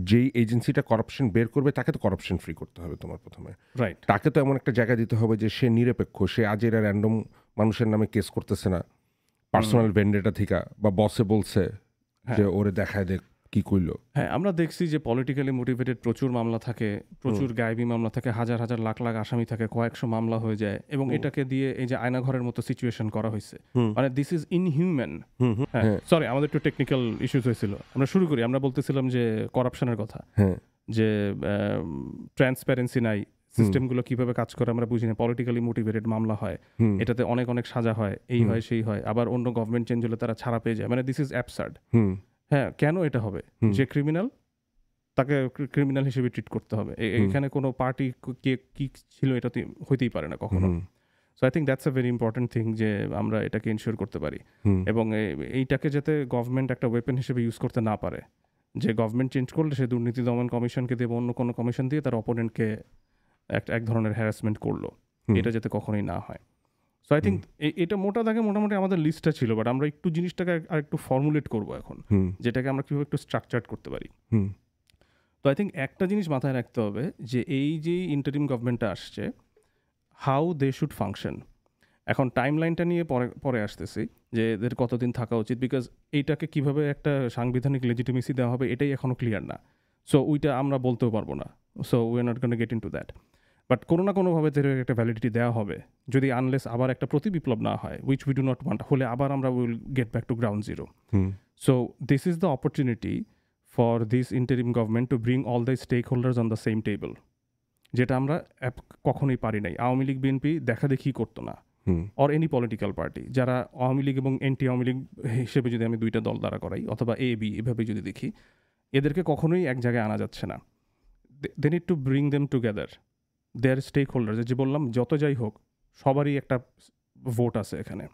যেই এজেন্সিটা করাপশন বের করবে তাকে তো করাপশন ফ্রি করতে হবে তোমার প্রথমে। রাইট। তাকে তো এমন একটা জায়গা দিতে হবে যে সে নিরপেক্ষ, সে আজ এরা র্যান্ডম মানুষের নামে কেস করতেছে না, পার্সোনাল ভেন্ডেটা থেকে বা বসে বলছে যে ওরে দেখায় দেখ কি কইলো। হ্যাঁ, আমরা দেখছি যে পলিটিক্যালি মোটিভেটেড প্রচুর মামলা থাকে, প্রচুর গায়েবী মামলা থাকে, হাজার হাজার লাখ লাখ আসামি থাকে, কয়েকশো মামলা হয়ে যায়, এবং এটাকে দিয়ে এই যে আয়নাঘরের মতো সিচুয়েশন করা হয়েছে। মানে দিস ইজ ইনহিউম্যান। সরি, আমাদের একটু টেকনিক্যাল ইস্যুস হয়েছিল। আমরা শুরু করি। আমরা বলতেছিলাম যে করাপশনের কথা, যে ট্রান্সপারেন্সি নাই, সিস্টেমগুলো কিভাবে কাজ করে আমরা বুঝি না, পলিটিক্যালি মোটিভেটেড মামলা হয়, এটাতে অনেক অনেক সাজা হয়, এই হয় সেই হয়, আবার অন্য গভর্নমেন্ট চেঞ্জ হলে তারা ছাড়া পেয়ে যায়। মানে দিস ইজ অ্যাবসার্ড। হ্যাঁ, কেন এটা হবে? যে ক্রিমিনাল তাকে ক্রিমিনাল হিসেবে ট্রিট করতে হবে। এখানে কোনো পার্টি কে কি ছিল এটা তো হইতেই পারে না কখনো। So I think that's a very important thing, যে আমরা এটাকে ইনশিওর করতে পারি, এবং এইটাকে যাতে গভর্নমেন্ট একটা ওয়েপেন হিসেবে ইউজ করতে না পারে, যে গভর্নমেন্ট চেঞ্জ করলে সে দুর্নীতি দমন কমিশনকে দিয়ে অন্য কোনো কমিশন দিয়ে তার অপোনেন্টকে এক ধরনের হ্যারাসমেন্ট করলো, এটা যাতে কখনোই না হয়। সো আই থিঙ্ক এটা মোটা দাগে মোটামুটি আমাদের লিস্টটা ছিল, বাট আমরা একটু জিনিসটাকে আর একটু ফর্মুলেট করবো এখন, যেটাকে আমরা কীভাবে একটু স্ট্রাকচার্ড করতে পারি। তো আই থিঙ্ক একটা জিনিস মাথায় রাখতে হবে, যে এই যে ইন্টারিম গভর্নমেন্টটা আসছে, হাউ দে শুড ফাংশন। এখন টাইম লাইনটা নিয়ে পরে আসতেছি, যে এদের কতদিন থাকা উচিত, বিকজ এইটাকে কীভাবে একটা সাংবিধানিক লেজিটিমেসি দেওয়া হবে এটাই এখনও ক্লিয়ার না। সো ওইটা আমরা বলতেও পারবো না। So we are not gonna gate into that. But কোনো না কোনোভাবে তাদের একটা ভ্যালিডিটি দেওয়া হবে, যদি আনলেস আবার একটা প্রতিবিপ্লব না হয়, which we do not want, হলে আবার আমরা will get back to ground zero. So this is the opportunity for this interim government to bring all the stakeholders on the same table, যেটা আমরা কখনোই পারি নাই। আওয়ামী লীগ বিএনপি দেখাদেখি করতো না, অর এনি পলিটিক্যাল পার্টি, যারা আওয়ামী লীগ এবং এন্টি আওয়ামী লীগ হিসেবে যদি আমি দুইটা দল দাঁড়া করাই, অথবা এ বি এভাবে যদি দেখি, এদেরকে কখনোই এক জায়গায় আনা যাচ্ছে না। They need to bring them together, their stakeholder, যে বললাম যত যাই হোক সবারই একটা ভোট আছে এখানে,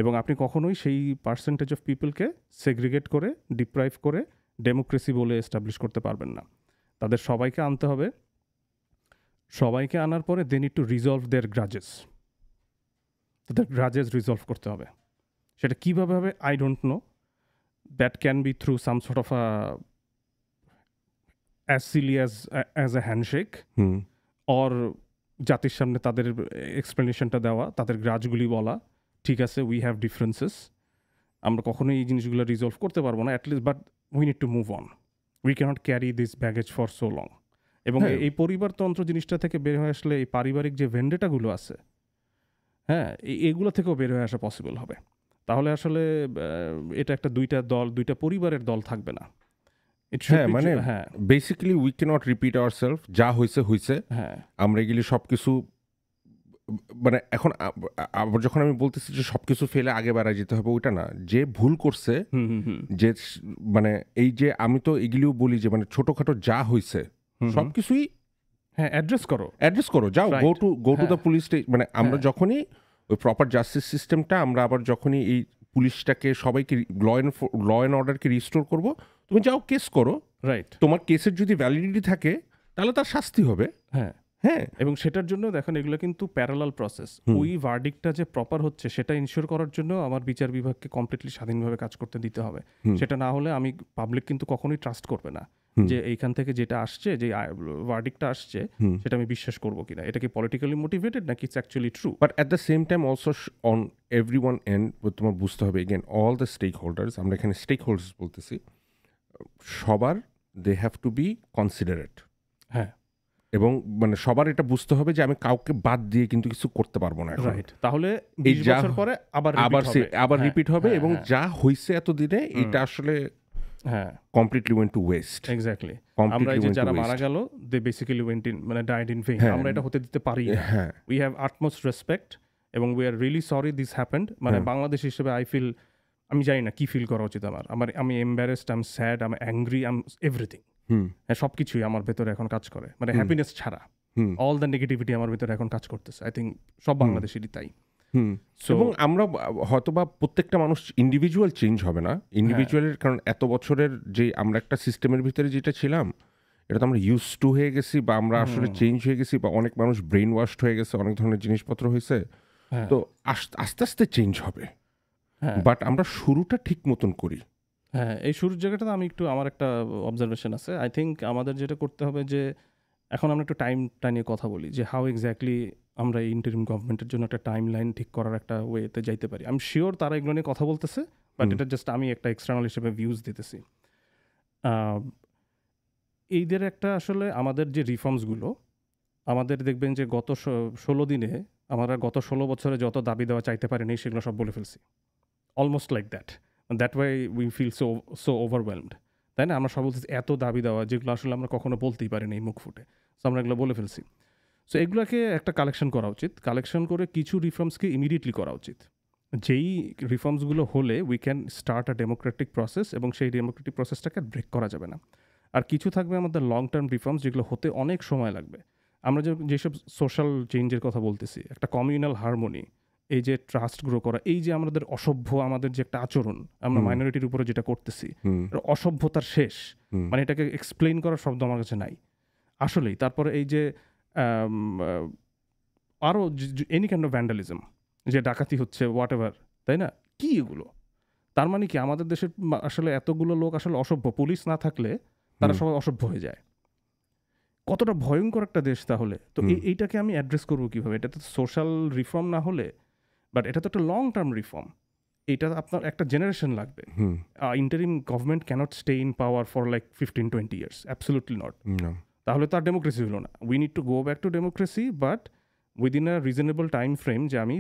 এবং আপনি কখনোই সেই পার্সেন্টেজ অফ পিপলকে সেগ্রিগেট করে ডিপ্রাইভ করে ডেমোক্রেসি বলে এস্টাবলিশ করতে পারবেন না। তাদের সবাইকে আনতে হবে, সবাইকে আনার পরে they need to resolve their grudges, তাদের গ্রাজেস রিজলভ করতে হবে। সেটা কীভাবে হবে I don't know, that can be through some sort of as silly as a handshake, or জাতির সামনে তাদের এক্সপ্লেনেশনটা দেওয়া, তাদের গ্রাজগুলি বলা, ঠিক আছে উই হ্যাভ ডিফারেন্সেস, আমরা কখনোই এই জিনিসগুলো রিজলভ করতে পারবো না, at least, but we need to move on, we can't carry this baggage for so long. এবং এই পরিবারতন্ত্র জিনিসটা থেকে বের হয়ে আসলে এই পারিবারিক যে ভেন্ডেটাগুলো আছে, হ্যাঁ, এগুলো থেকেও বের হয়ে আসা পসিবল হবে। তাহলে আসলে এটা একটা দুইটা পরিবারের দল থাকবে না। হ্যাঁ, মানে basically we can't repeat ourself, যা হয়েছে, হ্যাঁ, আমরা এগুলি সব কিছু, মানে এখন আবার যখন আমি বলতেছি যে সব কিছু ফেলে আগে বাড়ায় যেতে হবে, ওইটা না, যে ভুল করছে, যে মানে এই যে আমি তো এগুলিও বলি যে মানে ছোটোখাটো যা হয়েছে সব কিছুই হ্যাঁ অ্যাড্রেস করো, যাও, go to the police station. মানে আমরা যখনই ওই প্রপার জাস্টিস সিস্টেমটা আমরা আবার যখনই এই পুলিশটাকে সবাইকে ল অ্যান্ড অর্ডারকে রিস্টোর করব, তুমি যাও কেস করো, রাইট। তোমার কেসের যদি ভ্যালিডিটি থাকে তাহলে তার শাস্তি হবে। হ্যাঁ, হ্যাঁ, এবং সেটার জন্য দেখেন এগুলো কিন্তু প্যারালাল প্রসেস। ওই ভার্ডিক্টটা যে প্রপার হচ্ছে সেটা ইনশিওর করার জন্য আমার বিচার বিভাগকে কমপ্লিটলি স্বাধীনভাবে কাজ করতে দিতে হবে। সেটা না হলে আমি পাবলিক কিন্তু কখনোই ট্রাস্ট করবে না যে এইখান থেকে যেটা আসছে, যে ভার্ডিক্টটা আসছে সেটা আমি বিশ্বাস করবো কিনা, এটা কি পলিটিক্যালি মোটিভেটেড নাকি it's actually true. But at the same time also on every one and তোমার বুঝতে হবে again all the stakeholders, আমরা এখানে স্টেক হোল্ডার্স বলতেছি, সবার they have to be considerate. হ্যাঁ, এবং মানে সবার এটা বুঝতে হবে যে আমি কাউকে বাদ দিয়ে কিন্তু কিছু করতে পারবো না। রাইট, তাহলে এই 20 যা বছর পরে আবার আবার রিপিট হবে এবং হ্যাঁ, যা হইছে এতদিনে এটা আসলে হ্যাঁ, completely went to West. Exactly. Completely আমরা এই যে went to যারা waste. মারা গেল, দে বেসিক্যালি ওয়েন্ট ইন, মানে ডাইড ইন ভেইন। হ্যাঁ। আমরা এটা হতে দিতে পারি না। হ্যাঁ, উই হ্যাভ আটমোস্ট রেসপেক্ট এবং we are really sorry this happened. মানে বাংলাদেশ হিসেবে আই ফিল, আমি জানি না কি ফিল করা উচিত আমি embarrassed, I am sad, I am angry, I am everything. হ্যাঁ, সব কিছুই আমার ভেতরে এখন কাজ করে, মানে হ্যাপিনেস ছাড়া অল দ্য নেগেটিভিটি আমার ভেতরে এখন কাজ করতেছে। আই থিঙ্ক সব বাংলাদেশেরই তাই। এবং আমরা হয়তোবা প্রত্যেকটা মানুষ ইন্ডিভিজুয়াল চেঞ্জ হবে না ইন্ডিভিজুয়ালের, কারণ এত বছরের যে আমরা একটা সিস্টেমের ভিতরে যেটা ছিলাম এটা তো আমরা ইউজ টু হয়ে গেছি, বা আমরা আসলে চেঞ্জ হয়ে গেছি, বা অনেক মানুষ ব্রেন ওয়াশড হয়ে গেছে, অনেক ধরনের জিনিসপত্র হয়েছে। তো আস্তে আস্তে চেঞ্জ হবে, বাট আমরা শুরুটা ঠিক মতন করি। হ্যাঁ, এই শুরুর জায়গাটাতে আমি একটু, আমার একটা অবজারভেশন আছে। আই থিঙ্ক আমাদের যেটা করতে হবে যে এখন আমরা একটু টাইমটা নিয়ে কথা বলি, যে হাউ এক্স্যাক্টলি আমরা এই ইন্টারিম গভর্নমেন্টের জন্য একটা টাইম লাইন ঠিক করার একটা ওয়েতে যাইতে পারি। আমি শিওর তারা এগুলো নিয়ে কথা বলতেছে, বাট এটা জাস্ট আমি একটা এক্সটার্নাল হিসেবে ভিউজ দিতেছি। এইদের একটা আসলে আমাদের যে রিফর্মসগুলো, আমাদের দেখবেন যে গত 16 দিনে আমরা গত 16 বছরে যত দাবি দেওয়া চাইতে পারিনি সেগুলো সব বলে ফেলছি। Almost like that why we feel so overwhelmed, তাই না? আমরা সব বলতেছি এত দাবি দেওয়া, যেগুলো আসলে আমরা কখনো বলতেই পারিনি মুখ ফুটে, সো আমরা এগুলো বলে ফেলছি। সো এগুলোকে একটা কালেকশন করা উচিত, কালেকশন করে কিছু রিফর্মসকে ইমিডিয়েটলি করা উচিত। যেই রিফর্মসগুলো হলে we can start a democratic process, এবং সেই ডেমোক্রেটিক প্রসেসটাকে ব্রেক করা যাবে না। আর কিছু থাকবে আমাদের লং টার্ম রিফর্মস, যেগুলো হতে অনেক সময় লাগবে। আমরা যেসব সোশ্যাল চেঞ্জের কথা বলতেছি, একটা কমিউনাল হারমোনি, এই যে ট্রাস্ট গ্রো করা, এই যে আমাদের অসভ্য আমাদের যে একটা আচরণ আমরা মাইনরিটির উপরে যেটা করতেছি, অসভ্যতার শেষ, মানে এটাকে এক্সপ্লেইন করার শব্দ আমার কাছে নাই আসলেই। তারপরে এই যে আরও এনি কাইন্ড অফ ভ্যান্ডালিজম, যে ডাকাতি হচ্ছে, হোয়াট এভার, তাই না? কি এগুলো? তার মানে কি আমাদের দেশের আসলে এতগুলো লোক আসলে অসভ্য? পুলিশ না থাকলে তারা সবাই অসভ্য হয়ে যায়। কতটা ভয়ঙ্কর একটা দেশ তাহলে। তো এইটাকে আমি অ্যাড্রেস করবো কীভাবে? এটা তো সোশ্যাল রিফর্ম না হলে, বাট এটা তো একটা লং টার্ম রিফর্ম, এটা আপনার একটা জেনারেশন লাগবে। Interim government can't stay in power for like 15-20 years, absolutely not. তাহলে তো আর ডেমোক্রেসি হলো না। We need to go back to democracy, but within a reasonable time frame, যে আমি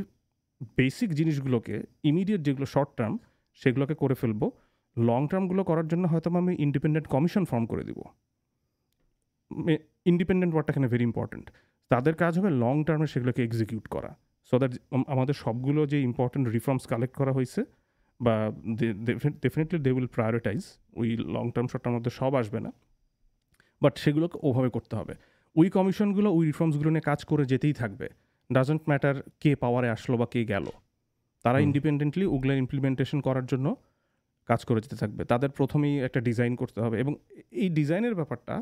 বেসিক জিনিসগুলোকে ইমিডিয়েট, যেগুলো শর্ট টার্ম সেগুলোকে করে ফেলবো। লং টার্মগুলো করার জন্য হয়তো আমি ইন্ডিপেন্ডেন্ট কমিশন ফর্ম করে দিব। ইন্ডিপেন্ডেন্ট ওয়ার্ডটা এখানে ভেরি ইম্পর্টেন্ট। তাদের কাজ হবে লং টার্মে সেগুলোকে এক্সিকিউট করা, সো দ্যাট আমাদের সবগুলো যে ইম্পর্টেন্ট রিফর্মস কালেক্ট করা হয়েছে, বা ডেফিনেটলি দে উইল প্রায়োরিটাইজ, ওই লং টার্ম শর্ট টার্মের মধ্যে সব আসবে না, বাট সেগুলোকে ওভাবে করতে হবে। ওই কমিশনগুলো ওই রিফর্মসগুলো নিয়ে কাজ করে যেতেই থাকবে, ডাজন্ট ম্যাটার কে পাওয়ারে আসলো বা কে গেল, তারা ইন্ডিপেন্ডেন্টলি ওগুলো ইমপ্লিমেন্টেশন করার জন্য কাজ করে যেতে থাকবে। তাদের প্রথমেই একটা ডিজাইন করতে হবে, এবং এই ডিজাইনের ব্যাপারটা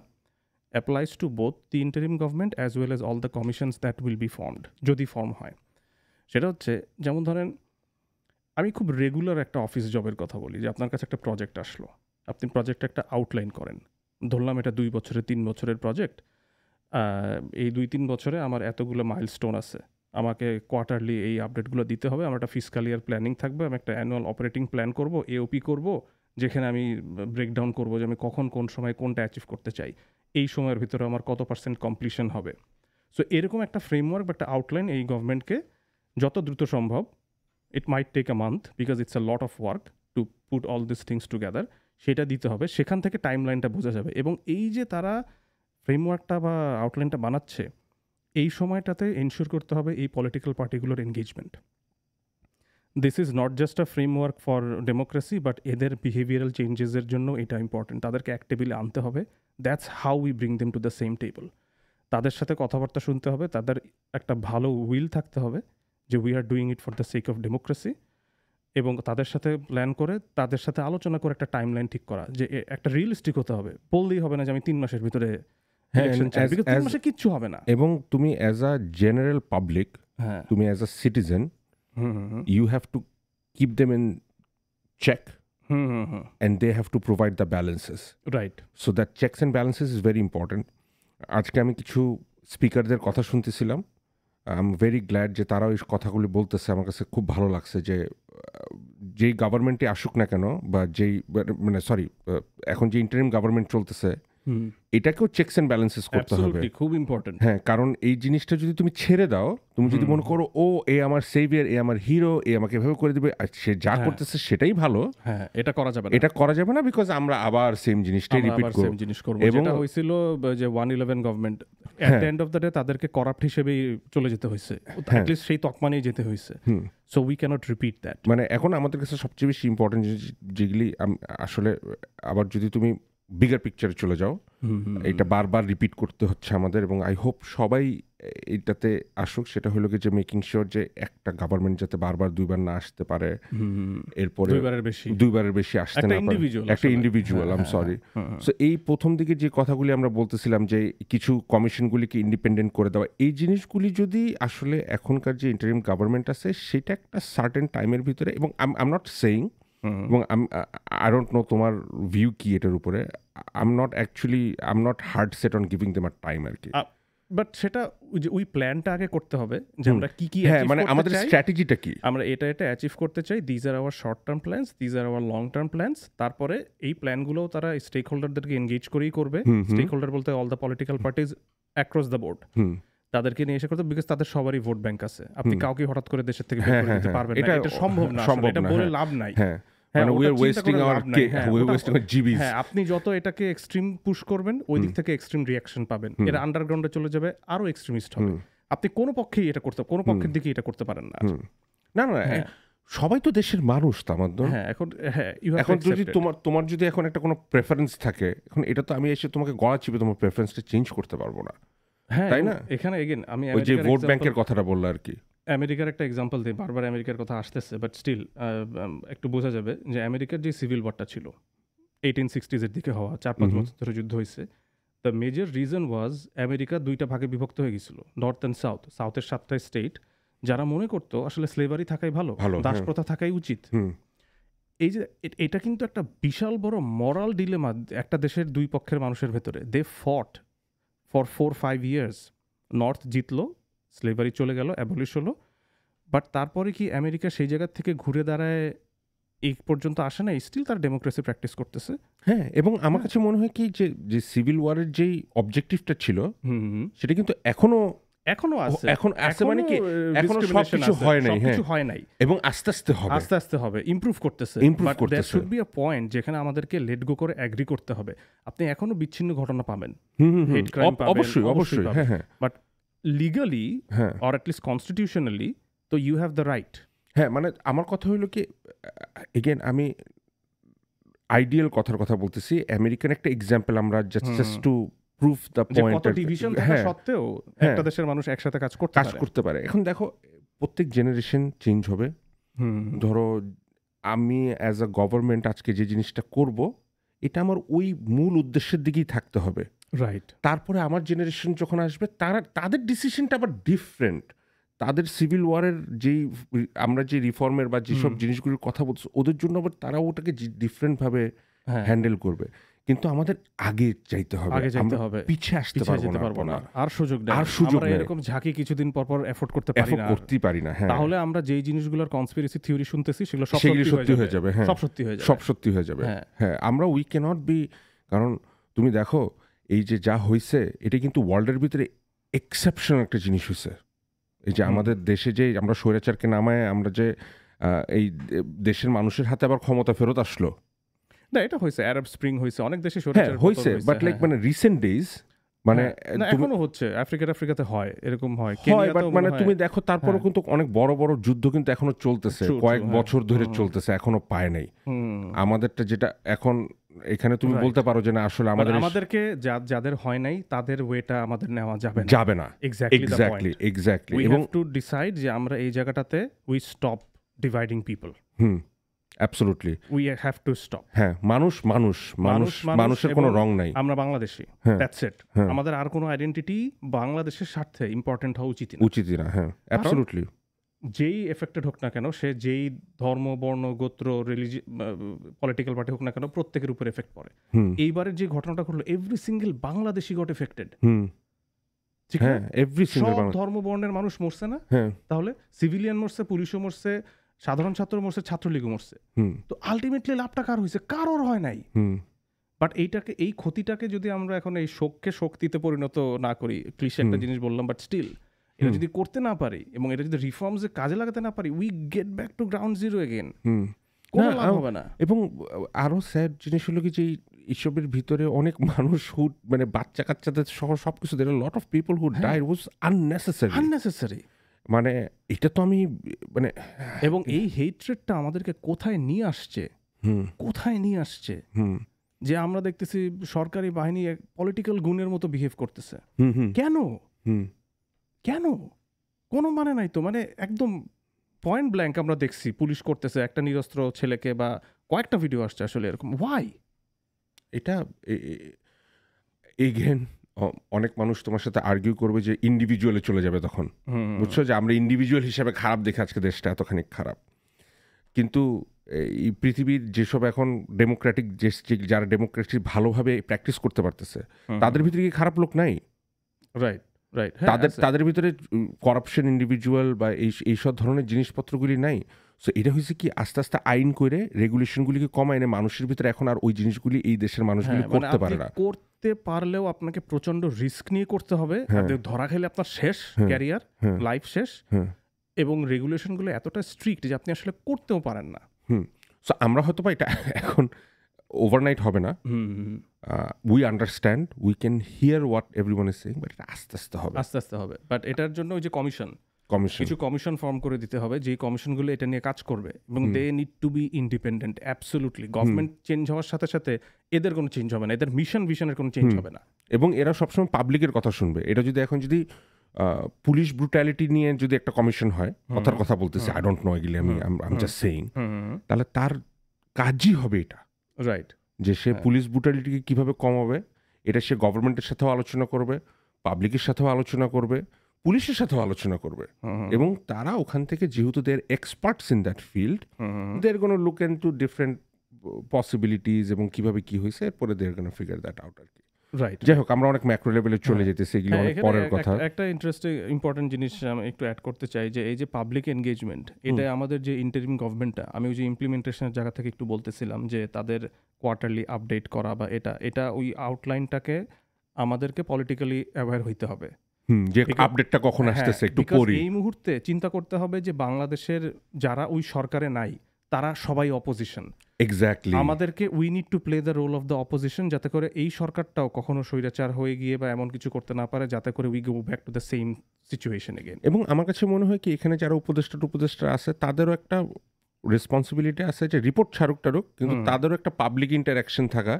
applies to both the interim government as well as all the commissions that will be formed, যদি ফর্ম হয়। সেটা হচ্ছে, যেমন ধরেন আমি খুব রেগুলার একটা অফিস জবের কথা বলি, যে আপনার কাছে একটা প্রজেক্ট আসলো, আপনি প্রজেক্টটা একটা আউটলাইন করেন, ধরলাম এটা 2 বছরের 3 বছরের প্রজেক্ট, এই 2-3 বছরে আমার এতগুলো মাইলস্টোন আছে, আমাকে কোয়ার্টারলি এই আপডেটগুলো দিতে হবে, আমার একটা ফিসকাল ইয়ার প্ল্যানিং থাকবে, আমি একটা অ্যানুয়াল অপারেটিং প্ল্যান করব, এওপি করব, যেখানে আমি ব্রেকডাউন করবো যে আমি কখন কোন সময় কোনটা অ্যাচিভ করতে চাই, এই সময়ের ভিতরে আমার কত % কমপ্লিশন হবে। সো এরকম একটা ফ্রেমওয়ার্ক বা একটা আউটলাইন এই গভর্নমেন্টকে যত দ্রুত সম্ভব, it might take a month because it's a lot of work to put all this things together, সেটা দিতে হবে। সেখান থেকে টাইমলাইনটা বোঝা যাবে, এবং এই যে তারা ফ্রেমওয়ার্কটা বা আউটলাইনটা বানাচ্ছে, এই সময়টাতে এনশিওর করতে হবে এই পলিটিক্যাল পার্টিগুলোর engagement. This is not just a framework for democracy, but এদের বিহেভিয়ারাল চেঞ্জেসের জন্য এটা ইম্পর্টেন্ট, তাদেরকে এক টেবিলে আনতে হবে। That's how we bring them to the same table. তাদের সাথে কথাবার্তা শুনতে হবে, তাদের একটা ভালো উইল থাকতে হবে যে we are doing it for the sake of democracy, এবং তাদের সাথে প্ল্যান করে তাদের সাথে আলোচনা করে একটা টাইমলাইন ঠিক করা, যে একটা রিয়েলিস্টিক হতে হবে। বললেই হবে না যে আমি 3 মাসের ভিতরে ইলেকশন চাই, বিকজ 3 মাসে কিচ্ছু হবে না। এবং তুমি অ্যাজ আ জেনারেল পাবলিক, হ্যাঁ, তুমি as a citizen, hmm you have to keep them in check hmm and they have to provide the balances. Right. So that checks and balances is very important. আজকে আমি কিছু স্পিকারদের কথা শুনতেছিলাম, I am very glad যে তারাও এই কথাগুলি বলতেছে। আমার কাছে খুব ভালো লাগছে যে যেই গভর্নমেন্টে আসুক না কেন, বা যেই মানে সরি এখন যে ইন্টারিম গভর্নমেন্ট চলতেছে, এটাকেও চেকস অ্যান্ড ব্যালেন্সেস করতে হবে। খুব ইম্পর্টেন্ট। হ্যাঁ, কারণ এই জিনিসটা যদি তুমি ছেড়ে দাও, তুমি যদি মনে করো ও এ আমার সেভিয়ার, এ আমার হিরো, এ আমাকে এভাবে করে দিবে, আর সে যা করতেছে সেটাই ভালো, হ্যাঁ এটা করা যাবে না, এটা করা যাবে না, বিকজ আমরা আবার সেম জিনিসটাই রিপিট করব। সেম জিনিস করব। যেটা হয়েছিল যে 111 government, at the end of the day তাদেরকে করাপ্ট হিসেবেই চলে যেতে হয়েছে, অ্যাট লিস্ট সেই তকমা নিয়ে যেতে হয়েছে। So we can't repeat that. মানে এখন আমাদের কাছে সবচেয়ে বেশি ইম্পর্টেন্ট যেগুলি আসলে, আবার যদি তুমি বিগার পিকচারে চলে যাও, এটা বারবার রিপিট করতে হচ্ছে আমাদের, এবং আই হোপ সবাই এইটাতে আসুক। সেটা হলো কি যে মেকিং শিওর যে একটা গভর্নমেন্ট যাতে বারবার 2বার না আসতে পারে, এরপরে 2বারের বেশি আসতে না পারে, একটা individual. I am sorry. So এই প্রথম দিকে যে কথাগুলি আমরা বলতেছিলাম যে কিছু কমিশনগুলিকে ইন্ডিপেন্ডেন্ট করে দেওয়া, এই জিনিসগুলি যদি আসলে এখনকার যে ইন্টারিম গভর্নমেন্ট আছে সেটা একটা সার্টেন টাইমের ভিতরে, এবং আই এম নট সেইং, এবং আই ডোন্ট নো তোমার ভিউ কি এটার উপরে, I am not hard set on giving them a time আর কি। বাট সেটা ওই প্ল্যানটা আগে করতে হবে যে আমরা কি কি, হ্যাঁ মানে আমাদের স্ট্র্যাটেজিটা কি, আমরা এটা অ্যাচিভ করতে চাই। These are our short term plans, these are our long term plans. তারপরে এই প্ল্যানগুলোও তারা স্টেক হোল্ডারদেরকে এনগেজ করেই করবে। স্টেক হোল্ডার বলতে all the political parties across the board, তাদেরকে নিয়ে এসে করতে, বিকজ তাদের সবারই ভোট ব্যাংক আছে। আপনি কাউকে হঠাৎ করে দেশের থেকে বের করে দিতে পারবেন না, এটা সম্ভব না, এটা বলে লাভ নাই। আপনি যত এটাকে এক্সট্রিম পুশ করবেন, ওই দিক থেকে এক্সট্রিম রিয়াকশন পাবেন, এরা আন্ডারগ্রাউন্ডে চলে যাবে, আরো এক্সট্রিমিস্ট হবে। আপনি কোনো পক্ষেই এটা করতে, কোনো পক্ষের দিকে এটা করতে পারেন না। না না, সবাই তো দেশের মানুষ তামাদ্দর। হ্যাঁ এখন যদি তোমার যদি এখন একটা কোনো প্রেফারেন্স থাকে, এখন এটা তো আমি এসে তোমাকে গলা চিপে তোমার প্রেফারেন্সটা চেঞ্জ করতে পারবো না, তাই না? এখানে এগেন আমি ওই যে ভোট ব্যাংকের কথাটা বললো আর কি, আমেরিকার একটা এক্সাম্পল দিই, বারবার আমেরিকার কথা আসতেছে, বাট স্টিল একটু বোঝা যাবে যে আমেরিকার যে সিভিল ওয়ারটা ছিল 1860s দিকে হওয়া, 4-5 বছর ধরে যুদ্ধ হয়েছে। The major reason was America 2টা ভাগে বিভক্ত হয়ে গেছিল, নর্থ অ্যান্ড সাউথ। সাউথের 7টা স্টেট যারা মনে করতো আসলে স্লেভারি থাকাই ভালো, দাসপ্রথা থাকাই উচিত। এই যে এটা কিন্তু একটা বিশাল বড় মরাল ডিলেমা একটা দেশের 2 পক্ষের মানুষের ভেতরে। দে ফট ফর 4-5 ইয়ার্স। নর্থ জিতলো, স্লেভারি চলে গেল, অ্যাবলিশ হলো। বাট তারপরে কি আমেরিকা সেই জায়গা থেকে ঘুরে দাঁড়ায় এই পর্যন্ত আসে না, স্টিল তার ডেমোক্রেসি প্র্যাকটিস করতেছে। হ্যাঁ, এবং আমার কাছে মনে হয় কি যে সিভিল ওয়ারের যেই অবজেক্টিভটা ছিল সেটা কিন্তু এখনো আছে, মানে কি এখনো সবকিছু হয় নাই, এবং আস্তে হবে, ইমপ্রুভ করতেছে। That should be a point যেখানে আমাদেরকে লেট গো করে এগ্রি করতে হবে। আপনি এখনো বিচ্ছিন্ন ঘটনা পাবেন, হেট ক্রাইম পাবেন, অবশ্যই, but legally or at least constitutionally তো ইউ হ্যাভ দ্য রাইট। হ্যাঁ, মানে আমার কথা হইলো কি, এগেন আমি আইডিয়াল কথার কথা বলতেছি। আমেরিকান একটা এক্সাম্পল আমরা just to proof the point, কত ডিভিশন থাকা সত্ত্বেও একটা দেশের মানুষ একসাথে কাজ করতে পারে। এখন দেখো, প্রত্যেক জেনারেশন চেঞ্জ হবে। ধরো আমি অ্যাজ আ গভর্নমেন্ট আজকে যে জিনিসটা করব, এটা আমার ওই মূল উদ্দেশ্যের দিকেই থাকতে হবে, রাইট। তারপরে আমার জেনারেশন যখন আসবে তাদের ডিসিশনটা আবার ডিফারেন্ট। তাদের সিভিল ওয়ারের যেই আমরা যে রিফর্মের বা যেসব জিনিসগুলোর কথা বলছি, ওদের জন্য আবার তারা ওটাকে ডিফারেন্টভাবে হ্যান্ডেল করবে। কিন্তু আমাদের আগে যাইতে হবে, পিছিয়ে আসতে পারবো না, আর সুযোগ নেই। এরকম ঝাঁকি কিছুদিন পর এফোর্ড করতে পারি না। তাহলে আমরা যেই জিনিসগুলোর কনস্পিরেসি থিওরি শুনতেছি সেগুলো সত্যি হয়ে যাবে। হ্যাঁ, সব সত্যি হয়ে যাবে। হ্যাঁ, আমরা উই ক্যানট বি, কারণ তুমি দেখো এই যে যা হয়েছে, এটা কিন্তু ওয়ার্ল্ডের ভিতরে এক্সেপশনাল একটা জিনিস হয়েছে। এই যে আমাদের দেশে যে আমরা স্বৈরাচারকে নামায় আমরা যে এই দেশের মানুষের হাতে আবার ক্ষমতা ফেরত আসলো, না এটা হয়েছে, আরব স্প্রিং হয়েছে, অনেক দেশে হয়েছে, বাট লাইক মানে রিসেন্ট ডেজ, মানে এখনো হচ্ছে, আফ্রিকাতে হয়, এরকম হয়, বাট মানে তুমি দেখো তারপরে কিন্তু অনেক বড় বড় যুদ্ধ কিন্তু এখনো চলতেছে, কয়েক বছর ধরে চলতেছে, এখনো পায় নাই। আমাদেরটা যেটা এখন এখানে তুমি Right. বলতে পারো যে না আসলে But আমাদের আমাদেরকে যাদের হয় নাই তাদের ওয়েটা আমাদের নেওয়া যাবে না। যাবে না Exactly the exactly point. Exactly We এবং have to decide যে আমরা এই জায়গাটাতে we stop dividing people. Absolutely We have to stop. হ্যাঁ মানুষ মানুষ মানুষ মানুষের কোনো এবং রং নাই আমরা বাংলাদেশী। হ্যাঁ। That's it. হ্যাঁ। আমাদের আর কোনো আইডেন্টিটি বাংলাদেশের স্বার্থে ইম্পর্টেন্ট হওয়া উচিত না। উচিতই না হ্যাঁ অ্যাবসলুটলি যেই এফেক্টেড হোক না কেন, সে যেই ধর্ম, বর্ণ, গোত্র, পলিটিক্যাল পার্টি হোক না কেন, প্রত্যেকের উপর এফেক্ট পড়ে। এইবারের যে ঘটনাটা ঘটলো, every single Bangladeshi goat affected. ঠিক না? হ্যাঁ এভরি সিঙ্গেল সব ধর্ম বর্ণের মানুষ মরছে না? হ্যাঁ তাহলে সিভিলিয়ান মরছে, পুলিশও মরছে, সাধারণ ছাত্র মরছে, ছাত্রলীগও মরছে। তো আলটিমেটলি লাভটা কার হয়েছে? কারোর হয় নাই। বাট এই ক্ষতিটাকে যদি আমরা এখন এই শোককে শক্তিতে পরিণত না করি, ক্লিশে একটা জিনিস বললাম, বাট স্টিল এটা যদি করতে না পারি এবং এটা যদি রিফর্মসে কাজে লাগাতে না পারি, we get back to ground zero again. কোনো লাভ হবে না। এবং আরো স্যাড জিনিস হলো কি যে এইসবের ভিতরে অনেক মানুষ মানে বাচ্চা কাচ্চাদের সহ সবকিছু there lot of people who died was unnecessary. মানে এটা তো আমি মানে এবং এই হেট্রেডটা আমাদেরকে কোথায় নিয়ে আসছে যে আমরা দেখতেছি সরকারি বাহিনী পলিটিক্যাল গুণের মতো বিহেভ করতেছে। কেন কোনো মানে নাই তো, মানে একদম পয়েন্ট ব্ল্যাঙ্ক আমরা দেখছি পুলিশ করতেছে একটা নিরস্ত্র ছেলেকে, বা কয়েকটা ভিডিও আসছে আসলে এরকম। ওয়াই এটা এগেন অনেক মানুষ তোমার সাথে আর্গিউ করবে যে ইন্ডিভিজুয়ালে চলে যাবে তখন, বুঝছো, যে আমরা ইন্ডিভিজুয়াল হিসাবে খারাপ দেখে আজকে দেশটা এতখানি খারাপ। কিন্তু এই পৃথিবীর যেসব এখন ডেমোক্রেটিক যারা ডেমোক্রেসি ভালোভাবে প্র্যাকটিস করতে পারতেছে, তাদের ভিতরে কি খারাপ লোক নাই? রাইট। তাদের ভিতরে করাপশন ইন্ডিভিজুয়াল বা এইসব ধরনের জিনিসপত্রগুলি নাই। সো এটা হয়েছে কি আস্তে আস্তে আইন করে রেগুলেশনগুলিকে কমায় এনে মানুষের ভিতরে এখন আর ওই জিনিসগুলি এই দেশের মানুষগুলি করতে পারে না। করতে পারলেও আপনাকে প্রচন্ড রিস্ক নিয়ে করতে হবে। ধরা খেলে আপনার শেষ, ক্যারিয়ার লাইফ শেষ। এবং রেগুলেশনগুলো এতটা স্ট্রিক্ট যে আপনি আসলে করতেও পারেন না। সো আমরা হয়তো বা এটা এখন ওভারনাইট হবে না। We understand, we can here what everyone is saying, but এটা আস্তে আস্তে হবে। বাট এটার জন্য ওই যে কিছু কমিশন ফর্ম করে দিতে হবে, যেই কমিশনগুলো এটা নিয়ে কাজ করবে, এবং they need to be independent. Absolutely government change হওয়ার সাথে সাথে এদের কোনো চেঞ্জ হবে না, এদের ভিশনের কোনো চেঞ্জ হবে না। এবং এরা সবসময় পাবলিকের কথা শুনবে। এটা যদি এখন যদি পুলিশ ব্রুটালিটি নিয়ে যদি একটা কমিশন হয়, কথার কথা বলতেছি, আই ডোন্ট নো, এগুলি আমি জাস্ট সেইং, তাহলে তার কাজই হবে এটা, রাইট, যে সে পুলিশ ব্রুটালিটিকে কিভাবে কমাবে। এটা সে গভর্নমেন্টের সাথেও আলোচনা করবে, পাবলিকের সাথেও আলোচনা করবে, পুলিশের সাথেও আলোচনা করবে। এবং তারা ওখান থেকে যেহেতু they're experts in that field, they're gonna look into different possibilities এবং কিভাবে কি হয়েছে, এরপরে they're gonna figure that out আর কি। রাইট। যাই হোক, আমরা অনেক ম্যাক্রো লেভেলে চলে যেতেছি, এগুলো অনেক পরের কথা। একটা ইন্টারেস্টিং ইম্পর্টেন্ট জিনিস আমি একটু অ্যাড করতে চাই, যে এই যে পাবলিক এনগেজমেন্ট, এটা আমাদের যে ইন্টারিম গভর্নমেন্টটা, আমি ওই যে ইমপ্লিমেন্টেশনের জায়গা থেকে একটু বলতেছিলাম যে তাদের কোয়ার্টারলি আপডেট করা বা এটা ওই আউটলাইনটাকে আমাদেরকে পলিটিক্যালি অ্যাওয়্যার হইতে হবে, যে আপডেটটা কখন আসতেছে একটু পড়ি। এই মুহূর্তে চিন্তা করতে হবে যে বাংলাদেশের যারা ওই সরকারে নাই তারা সবাই অপোজিশন। এক্স্যাক্টলি, আমাদেরকে we need to play the role of the opposition, যাতে করে এই সরকারটাও কখনো স্বৈরাচার হয়ে গিয়ে বা এমন কিছু করতে না পারে, যাতে করে we go back two the same situation again. এবং আমার কাছে মনে হয় কি এখানে যারা উপদেষ্টা আছে তাদেরও একটা রেসপন্সিবিলিটি আছে যে রিপোর্ট ছাড়ুক, কিন্তু তাদেরও একটা পাবলিক ইন্টারাকশন থাকা,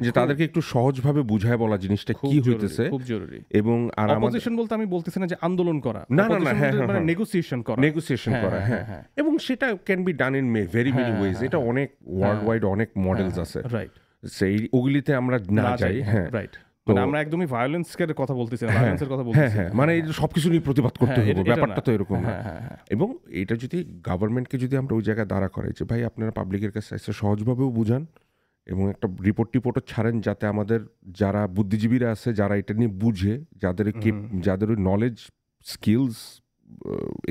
যে তাদেরকে একটু সহজভাবে বুঝায় বলা জিনিসটা কি হইতেছে, খুব জরুরি। এবং আর অপোজিশন বলতে আমি বলতেছি না যে আন্দোলন করা, না, মানে নেগোসিয়েশন করা, হ্যাঁ, এবং সেটা can be done in very many ways. এটা অনেক ওয়ার্ল্ড ওয়াইড অনেক মডেলস আছে, রাইট, সেই ওগুলিতে আমরা না যাই। হ্যাঁ, রাইট, মানে আমরা একদমই ভায়োলেন্সের কথা বলতেছি না, ভায়োলেন্সের কথা বলতেছি। হ্যাঁ, মানে সবকিছু নিয়ে প্রতিবাদ করতে হবে, ব্যাপারটা তো এরকম না। এবং এটা যদি গভর্নমেন্টকে যদি আমরা ওই জায়গায় দাঁড়া করাই যে ভাই আপনারা পাবলিকের কাছে এসে সহজভাবেও বুঝান এবং একটা রিপোর্টও ছাড়েন, যাতে আমাদের যারা বুদ্ধিজীবীরা আছে, যারা এটা নিয়ে বুঝে, যাদের ওই নলেজ, স্কিলস,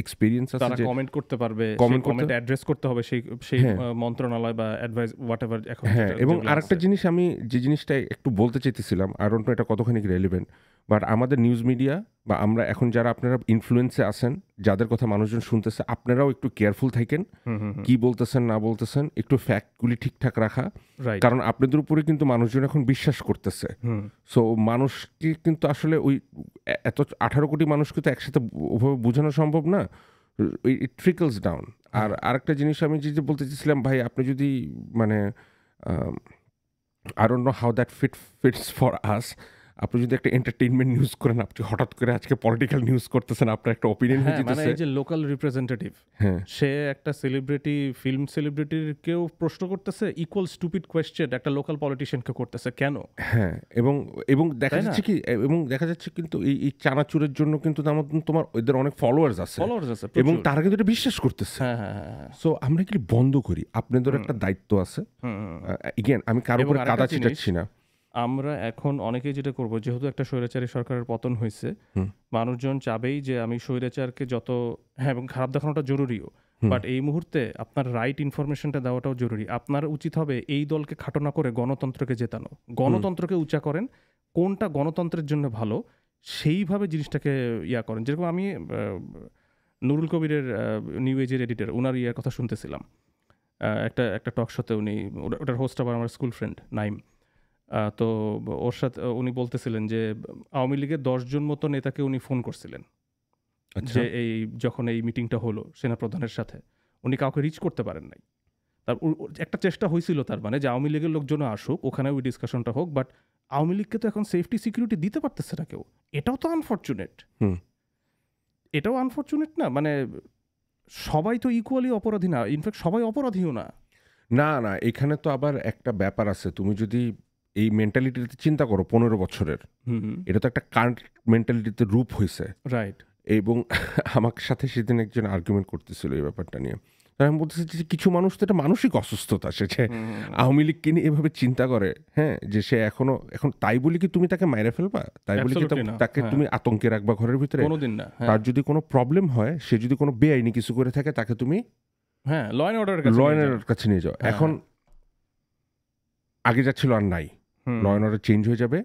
এক্সপেরিয়েন্স আছে, তারা কমেন্ট করতে পারবে, কমেন্ট অ্যাড্রেস করতে হবে সেই মন্ত্রণালয় বা অ্যাডভাইস হোয়াটএভার এখন। হ্যাঁ, এবং আরেকটা জিনিস আমি যে জিনিসটা একটু বলতে চাইতেছিলাম, আই ডোন্ট নো এটা কতখানি রেলেভেন্ট, বাট আমাদের নিউজ মিডিয়া বা আমরা এখন যারা আপনারা ইনফ্লুয়েন্সে আছেন, যাদের কথা মানুষজন শুনতেছে, আপনারাও একটু কেয়ারফুল থাকেন, কি বলতেছেন না বলতেছেন, একটু ফ্যাক্টগুলি ঠিকঠাক রাখা, কারণ আপনাদের উপরে কিন্তু মানুষজন এখন বিশ্বাস করতেছে। সো মানুষকে কিন্তু আসলে ওই এত 18 কোটি মানুষকে তো একসাথে ওভাবে বোঝানো সম্ভব না, ইট ট্রিকলস ডাউন। আর আরেকটা জিনিস আমি যে বলতে চাইছিলাম, ভাই আপনি যদি মানে I don't know how that fits for us. আপনি যদি একটা এন্টারটেইনমেন্ট নিউজ করেন, আপনি হঠাৎ করে আজকে পলিটিক্যাল নিউজ করতেছেন, আপনার একটা অপিনিয়ন হয়ে হ্যাঁ, মানে যেতেছে। এই যে লোকাল রিপ্রেজেন্টেটিভ, হ্যাঁ সে একটা সেলিব্রিটি, ফিল্ম সেলিব্রিটির কেউ প্রশ্ন করতেছে, ইকুয়াল স্টুপিড কোয়েশ্চেন একটা লোকাল পলিটিশিয়ানকে করতেছে কেন? হ্যাঁ, এবং এবং দেখা তাই না? যাচ্ছে কি, এবং দেখা যাচ্ছে কিন্তু এই চানাচুরের জন্য কিন্তু তোমার ওদের অনেক ফলোয়ার্স আছে, ফলোয়ার্স আছে এবং প্রচুর। তারা কিন্তু এটা বিশ্বাস করতেছে। হ্যাঁ, হ্যাঁ, হ্যাঁ, হ্যাঁ। সো আমরা কি বন্ধ করি? আপনাদের একটা দায়িত্ব আছে। এগেন আমি কারো এবং উপরে আরেকটা কাদা জিনিস, ছিটাচ্ছি না। আমরা এখন অনেকেই যেটা করব, যেহেতু একটা স্বৈরাচারী সরকারের পতন হয়েছে, হুম। মানুষজন চাবেই যে আমি স্বৈরাচারকে যত, হ্যাঁ, এবং খারাপ দেখানোটা জরুরিও, হুম। বাট এই মুহূর্তে আপনার রাইট ইনফরমেশনটা দেওয়াটাও জরুরি। আপনার উচিত হবে এই দলকে খাটো না করে গণতন্ত্রকে জেতানো, গণতন্ত্রকে উঁচা করেন, কোনটা গণতন্ত্রের জন্য ভালো সেইভাবে জিনিসটাকে ইয়া করেন। যেরকম আমি নুরুল কবিরের নিউ এজের এডিটর, ওনার ইয়ার কথা শুনতেছিলাম একটা টক শোতে, উনি ওটার হোস্ট আবার আমার স্কুল ফ্রেন্ড নাইম। তো ওর সাথে উনি বলতেছিলেন যে আওয়ামী লীগের 10 জন মতো নেতাকে উনি ফোন করছিলেন, আচ্ছা। যে এই যখন এই মিটিংটা হলো সেনাপ্রধানের সাথে, উনি কাউকে রিচ করতে পারেন নাই। তার একটা চেষ্টা হয়েছিল, তার মানে যে আওয়ামী লীগের লোকজনও আসুক, ওখানে ওই ডিসকাশনটা হোক, বাট আওয়ামী লীগকে তো এখন সেফটি সিকিউরিটি দিতে পারতেছে না কেউ। এটাও তো আনফর্চুনেট। হুম। এটাও আনফর্চুনেট না? মানে সবাই তো ইকুয়ালি অপরাধী না, ইনফ্যাক্ট সবাই অপরাধীও না। না না, এখানে তো আবার একটা ব্যাপার আছে। তুমি যদি এই মেন্টালিটিতে চিন্তা করো 15 বছরের, এটা তো একটা কারেন্ট মেন্টালিটিতে রূপ হয়েছে। রাইট। এবং আমার সাথে সেদিন একজন আর্গুমেন্ট করতেছিল এই ব্যাপারটা নিয়ে। আমি বলতেছি যে কিছু মানুষ তো এটা মানসিক অসুস্থতা, সে যে আওয়ামী লীগকে নিয়ে এভাবে চিন্তা করে, হ্যাঁ, যে সে এখন তাই বলি কি তুমি তাকে মাইরে ফেলবা? তাই বলি কি Absolutely না, তাকে হ্যাঁ। তুমি আতঙ্কে রাখবা ঘরের ভিতরে? কোনোদিন না। হ্যাঁ, তার যদি কোনো প্রবলেম হয়, সে যদি কোনো বেআইনি কিছু করে থাকে, তাকে তুমি হ্যাঁ, ল অ্যান্ড অর্ডারের ল কাছে অ্যান্ড নিয়ে যাও। অর্ডারের কাছে নিয়ে যাও। হ্যাঁ, এখন আগে যা ছিল আর নাই, হুম। ল অ্যান্ড অর্ডার চেঞ্জ হয়ে যাবে।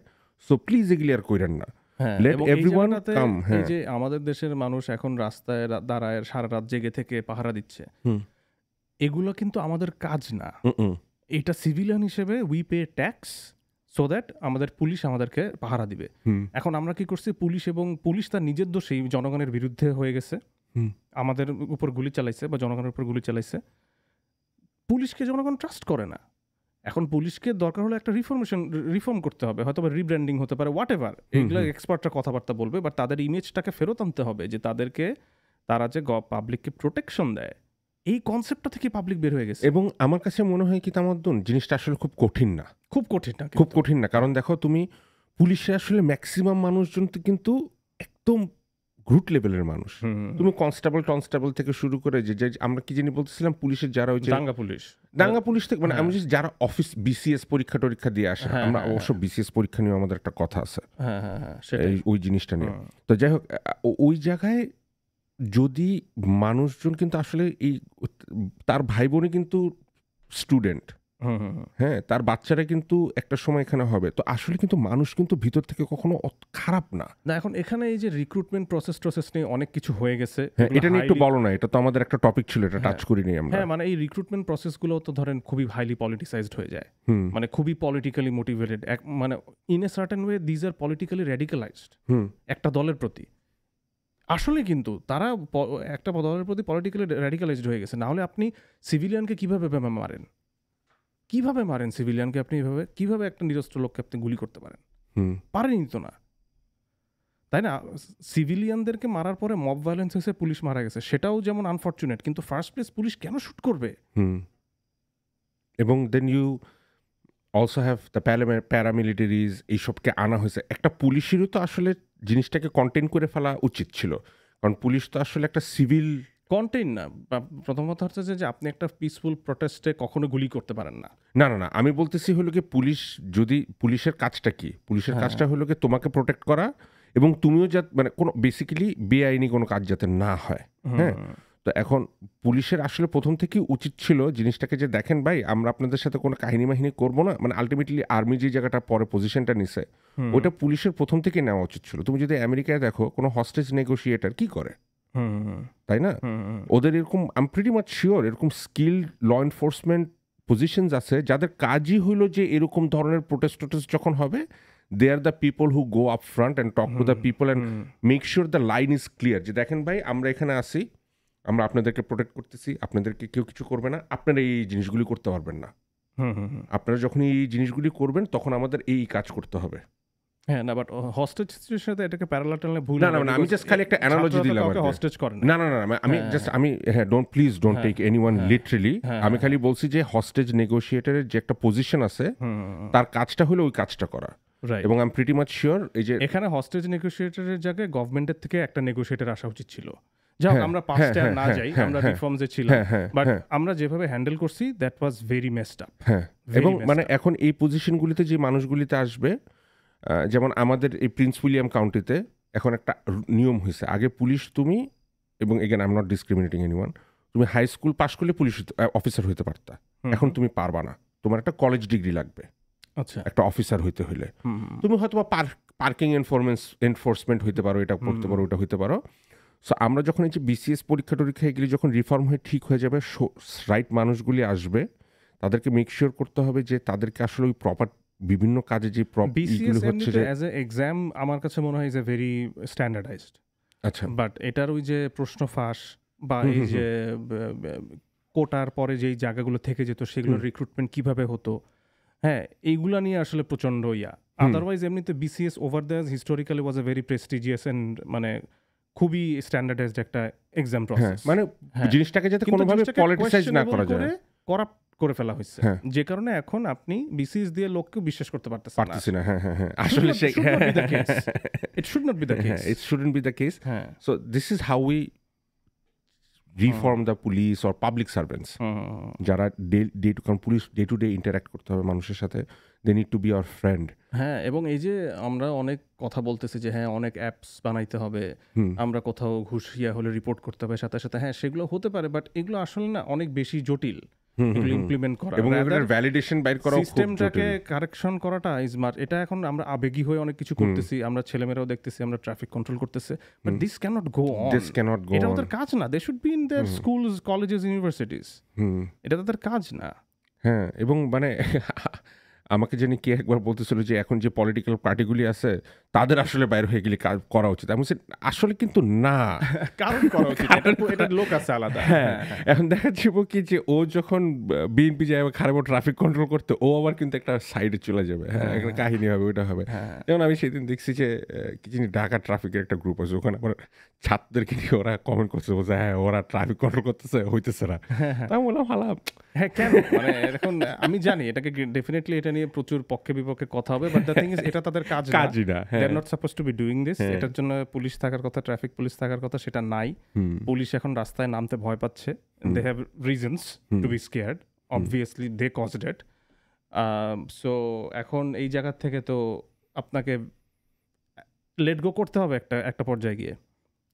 সো প্লিজ এগুলি আর কইরেন না। হ্যাঁ, Let এবং এই everyone জায়গাটাতে come, এই হ্যাঁ। যে আমাদের দেশের মানুষ এখন রাস্তায় দাঁড়ায় সারা রাত জেগে থেকে পাহারা দিচ্ছে, হুম। এগুলো কিন্তু আমাদের কাজ না। হুম। এটা সিভিলিয়ান হিসেবে we pay tax so that আমাদের পুলিশ আমাদেরকে পাহারা দিবে। হুম। এখন আমরা কি করছি, পুলিশ তার নিজের দোষেই জনগণের বিরুদ্ধে হয়ে গেছে, হুম। আমাদের উপর গুলি চালাইছে বা জনগণের উপর গুলি চালাইছে। পুলিশকে জনগণ ট্রাস্ট করে না। এখন পুলিশকে দরকার হলে একটা রিফর্ম করতে হবে, হয়তো বা রিব্র্যান্ডিং হতে পারে, হোয়াট এভার, এগুলো এক্সপার্টরা কথাবার্তা বলবে, বাট তাদের ইমেজটাকে ফেরত আনতে হবে, যে তারা যে পাবলিককে প্রোটেকশন দেয়, এই কনসেপ্টটা থেকে পাবলিক বের হয়ে গেছে। এবং আমার কাছে মনে হয় কি তামাদ্দুন, জিনিসটা আসলে খুব কঠিন না, খুব কঠিন না, খুব কঠিন না। কারণ দেখো, তুমি পুলিশে আসলে ম্যাক্সিমাম মানুষজন তো কিন্তু একদম গ্রুট লেভেলের মানুষ। তুমি কনস্টেবল থেকে শুরু করে যে আমরা কি জানি বলতেছিলাম, পুলিশের যারা ওই যে দাঙ্গা পুলিশ থেকে, মানে আমি যারা অফিস বিসিএস পরীক্ষা দিয়ে আসে, আমরা অবশ্য বিসিএস পরীক্ষা নিয়ে আমাদের একটা কথা আছে ওই জিনিসটা নিয়ে। তো যাই হোক, ওই জায়গায় যদি মানুষজন কিন্তু আসলে এই তার ভাই বোনই কিন্তু স্টুডেন্ট, হ্যাঁ, তার বাচ্চারা কিন্তু একটা সময় এখানে হবে, তো আসলে কিন্তু মানুষ কিন্তু ভিতর থেকে কখনো খারাপ না। এখন এখানে এই যে রিক্রুটমেন্ট প্রসেস নিয়ে অনেক কিছু হয়ে গেছে। হ্যাঁ, এটা নিয়ে একটু বলো না, এটা তো আমাদের একটা টপিক ছিল, এটা টাচ করিনি আমরা। হ্যাঁ, মানে এই রিক্রুটমেন্ট প্রসেসগুলো তো ধরেন খুবই হাইলি পলিটিসাইজড হয়ে যায়, মানে খুবই পলিটিক্যালি মোটিভেটেড, মানে in a certain way these are politically radicalised একটা দলের প্রতি। আসলে কিন্তু তারা একটা দলের প্রতি পলিটিক্যালি র্যাডিক্যালাইজড হয়ে গেছে। না হলে আপনি সিভিলিয়ানকে কিভাবে মারেন সিভিলিয়ানকে আপনি এভাবে কিভাবে একটা নিরস্ত্র লোককে আপনি গুলি করতে পারেন? পারেনই তো না, তাই না? সিভিলিয়ানদেরকে মারার পরে মব ভায়োলেন্স হয়েছে, পুলিশ মারা গেছে, সেটাও যেমন আনফর্চুনেট, কিন্তু ফার্স্ট প্লেস পুলিশ কেন শুট করবে? এবং then you also have the paramilitaries, এইসবকে আনা হয়েছে। একটা পুলিশেরও তো আসলে জিনিসটাকে কন্টেইন করে ফেলা উচিত ছিল, কারণ পুলিশ তো আসলে একটা সিভিল কন্টেইন না। প্রথম কথা হচ্ছে যে আপনি একটা পিসফুল প্রোটেস্টে কখনো গুলি করতে পারেন না। না, আমি বলতেছি হলো কি, পুলিশের কাজটা কি? পুলিশের কাজটা হলো কি তোমাকে প্রোটেক্ট করা, এবং তুমিও মানে কোনো বেসিক্যালি বেআইনি কোনো কাজ যাতে না হয়। হ্যাঁ, তো এখন পুলিশের আসলে প্রথম থেকেই উচিত ছিল জিনিসটাকে, যে দেখেন ভাই, আমরা আপনাদের সাথে কোনো কাহিনী মাহিনী করবো না, মানে আলটিমেটলি আর্মি যে জায়গাটা পরে পজিশনটা নিছে, ওইটা পুলিশের প্রথম থেকে নেওয়া উচিত ছিল। তুমি যদি আমেরিকায় দেখো, কোনো হস্টেজ নেগোশিয়েটার কি করে, তাই না? ওদের এরকম, I am pretty much sure, এরকম স্কিল্ড ল এনফোর্সমেন্ট পজিশনস আছে যাদের কাজই হইলো যে এরকম ধরনের প্রোটেস্ট যখন হবে, they are the people who go up front and talk to the people and make sure the line is clear, যে দেখেন ভাই, আমরা এখানে আসি, আমরা আপনাদেরকে প্রোটেক্ট করতেছি, আপনাদেরকে কেউ কিছু করবে না, আপনারা এই জিনিসগুলি করতে পারবেন না। আপনারা যখন এই জিনিসগুলি করবেন তখন আমাদের এই কাজ করতে হবে। হ্যাঁ, না বাট হস্টেজ সিচুয়েশনের সাথে এটাকে প্যারালাল টানলে ভুল না হবে, না আমি because জাস্ট খালি একটা অ্যানালজি ছাত্ররা তো দিলাম কাউকে আর কি। হস্টেজ করে না। না আমি জাস্ট আমি please don't take anyone literally. আমি খালি বলছি যে হস্টেজ নেগোশিয়েটরের যে একটা পজিশন আছে তার কাজটা হলো ওই কাজটা করা, Right. এবং I am pretty much sure এই যে এখানে হস্টেজ নেগোশিয়েটরের জায়গায় গভর্নমেন্টের থেকে একটা নেগোশিয়েটর আসা উচিত ছিল। যাই হোক, আমরা পাস্টে আর না যাই, আমরা রিফর্মসে ছিলাম, বাট আমরা যেভাবে হ্যান্ডেল করছি that was very messed up. এবং মানে এখন এই পজিশনগুলিতে যে মানুষগুলিতে আসবে, যেমন আমাদের এই প্রিন্স উইলিয়াম কাউন্টিতে এখন একটা নিয়ম হয়েছে, আগে পুলিশ তুমি, এবং again I am not discriminating anyone, তুমি হাই স্কুল পাশ করলে পুলিশ অফিসার হইতে পারতা, এখন তুমি পারবা না, তোমার একটা কলেজ ডিগ্রি লাগবে আচ্ছা, একটা অফিসার হইতে হইলে। তুমি হয়তো পার্কিং এনফোর্সমেন্ট হইতে পারো, এটা করতে পারো, ওটা হইতে পারো। সো আমরা যখন এই যে বিসিএস পরীক্ষা টরীক্ষা এগুলি যখন রিফর্ম হয়ে ঠিক হয়ে যাবে, রাইট মানুষগুলি আসবে, তাদেরকে মেক শিওর করতে হবে যে তাদেরকে আসলে ওই প্রপার বিভিন্ন কাজে যে বিসিএস হচ্ছে যে অ্যাজ এ এক্সাম আমার কাছে মনে হয় ইজ এ ভেরি স্ট্যান্ডার্ডাইজড। আচ্ছা, বাট এটার ওই যে প্রশ্ন ফাঁস বা এই যে কোটার পরে যেই জায়গাগুলো থেকে যেত সেগুলোর রিক্রুটমেন্ট কিভাবে হতো, হ্যাঁ, এইগুলা নিয়ে আসলে প্রচন্ড আদারওয়াইজ এমনিতে BCS over the historically was a very prestigious and মানে খুবই স্ট্যান্ডার্ডাইজড একটা এক্সাম প্রসেস। মানে জিনিসটাকে যাতে কোনোভাবে পলিটিসাইজ না করা যায়, করাপ্ট করে ফেলা হয়েছে, যে কারণে এখন আপনি বিসিএস দিয়ে লোককে বিশ্বাস করতে পারতেছেন না। আসলে ইট should not B the case, it shouldn't be the case. So this is how we reform the police or public servants, যারা police day to day interact করতে হবে মানুষের সাথে, they need to be our friend. হ্যাঁ, এবং এই যে আমরা অনেক কথা বলতেছি যে হ্যাঁ অনেক অ্যাপস বানাইতে হবে, আমরা কোথাও ঘুষিয়া হলে রিপোর্ট করতে হবে সাথে সাথে, হ্যাঁ সেগুলো হতে পারে, বাট এগুলো আসলে না অনেক বেশি জটিল এগুলো ইমপ্লিমেন্ট করা, এবং এটার ভ্যালিডেশন বাইর করা, সিস্টেমটাকে কারেকশন করাটা ইজ মাচ। এটা এখন আমরা আবেগী হয়ে অনেক কিছু করতেছি, আমরা ছেলেমেয়েরাও দেখতেছি, আমরা ট্রাফিক কন্ট্রোল করতেছে, but this can't go on, এটা ওদের কাজ না। They should be in their schools, colleges, universities, এটা তাদের কাজ না। হ্যাঁ, এবং মানে আমাকে জানি কে একবার বলতেছিল যে এখন যে পলিটিক্যাল পার্টিগুলি আছে তাদের আসলে বাইরে হয়ে গেলে কাজ করা উচিত। আমি বলছি আসলে কিন্তু না, কারণ করা উচিত, এটা লোক আছে আলাদা। হ্যাঁ, এখন দেখা যাবো কি যে ও যখন বিএনপি যায় খারাপ ট্রাফিক কন্ট্রোল করতে, ও আবার কিন্তু একটা সাইডে চলে যাবে, হ্যাঁ একটা কাহিনী হবে, ওইটা হবে। যেমন আমি সেদিন দেখছি যে কি জানি ঢাকা ট্রাফিকের একটা গ্রুপ আছে, ওখানে আমার ছাত্রদেরকে নিয়ে ওরা কমেন্ট করছে, বলছে হ্যাঁ ওরা ট্রাফিক কন্ট্রোল করতেছে, হইতেছে না। আমি বললাম হালা, হ্যাঁ কেন, মানে এখন আমি জানি এটাকে ডেফিনেটলি এটা নিয়ে প্রচুর পক্ষে বিপক্ষে কথা হবে, বাট দ্য থিং ইজ এটা তাদের কাজই না, they are not suppose to be doing this. এটার জন্য পুলিশ থাকার কথা, ট্রাফিক পুলিশ থাকার কথা, সেটা নাই। পুলিশ এখন রাস্তায় নামতে ভয় পাচ্ছে, they have reasons to be scared, obviously they caused it. So এখন এই জায়গা থেকে তো আপনাকে লেট গো করতে হবে একটা পর্যায়ে গিয়ে,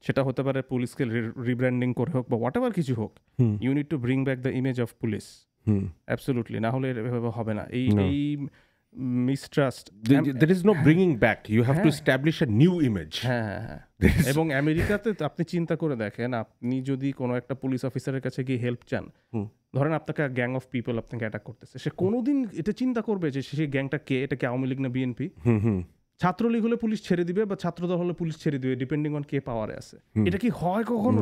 সেটা হতে পারে পুলিশকে রিব্র্যান্ডিং করে হোক বা হোয়াট এভার কিছু হোক, you need to bring back the image of police, absolutely, না হলে এভাবে হবে না। এই mistrust, there is no bringing back, you have to establish a new image. হ্যাঁ, এবং আমেরিকাতে আপনি চিন্তা করে দেখেন, আপনি যদি কোনো একটা পুলিশ অফিসারের কাছে গিয়ে হেল্প চান, ধরেন আপনাকে গ্যাং অফ পিপল আপনাকে অ্যাটাক করতেছে, সে কোনোদিন এটা চিন্তা করবে যে সেই গ্যাংটা কে, এটা কি আওয়ামী লীগ না বিএনপি? ছাত্রলীগ হলে পুলিশ ছেড়ে দিবে বা ছাত্রদল হলে পুলিশ ছেড়ে দিবে, ডিপেন্ডিং অন কে পাওয়ারে আছে। এটা কি হয় কখনো?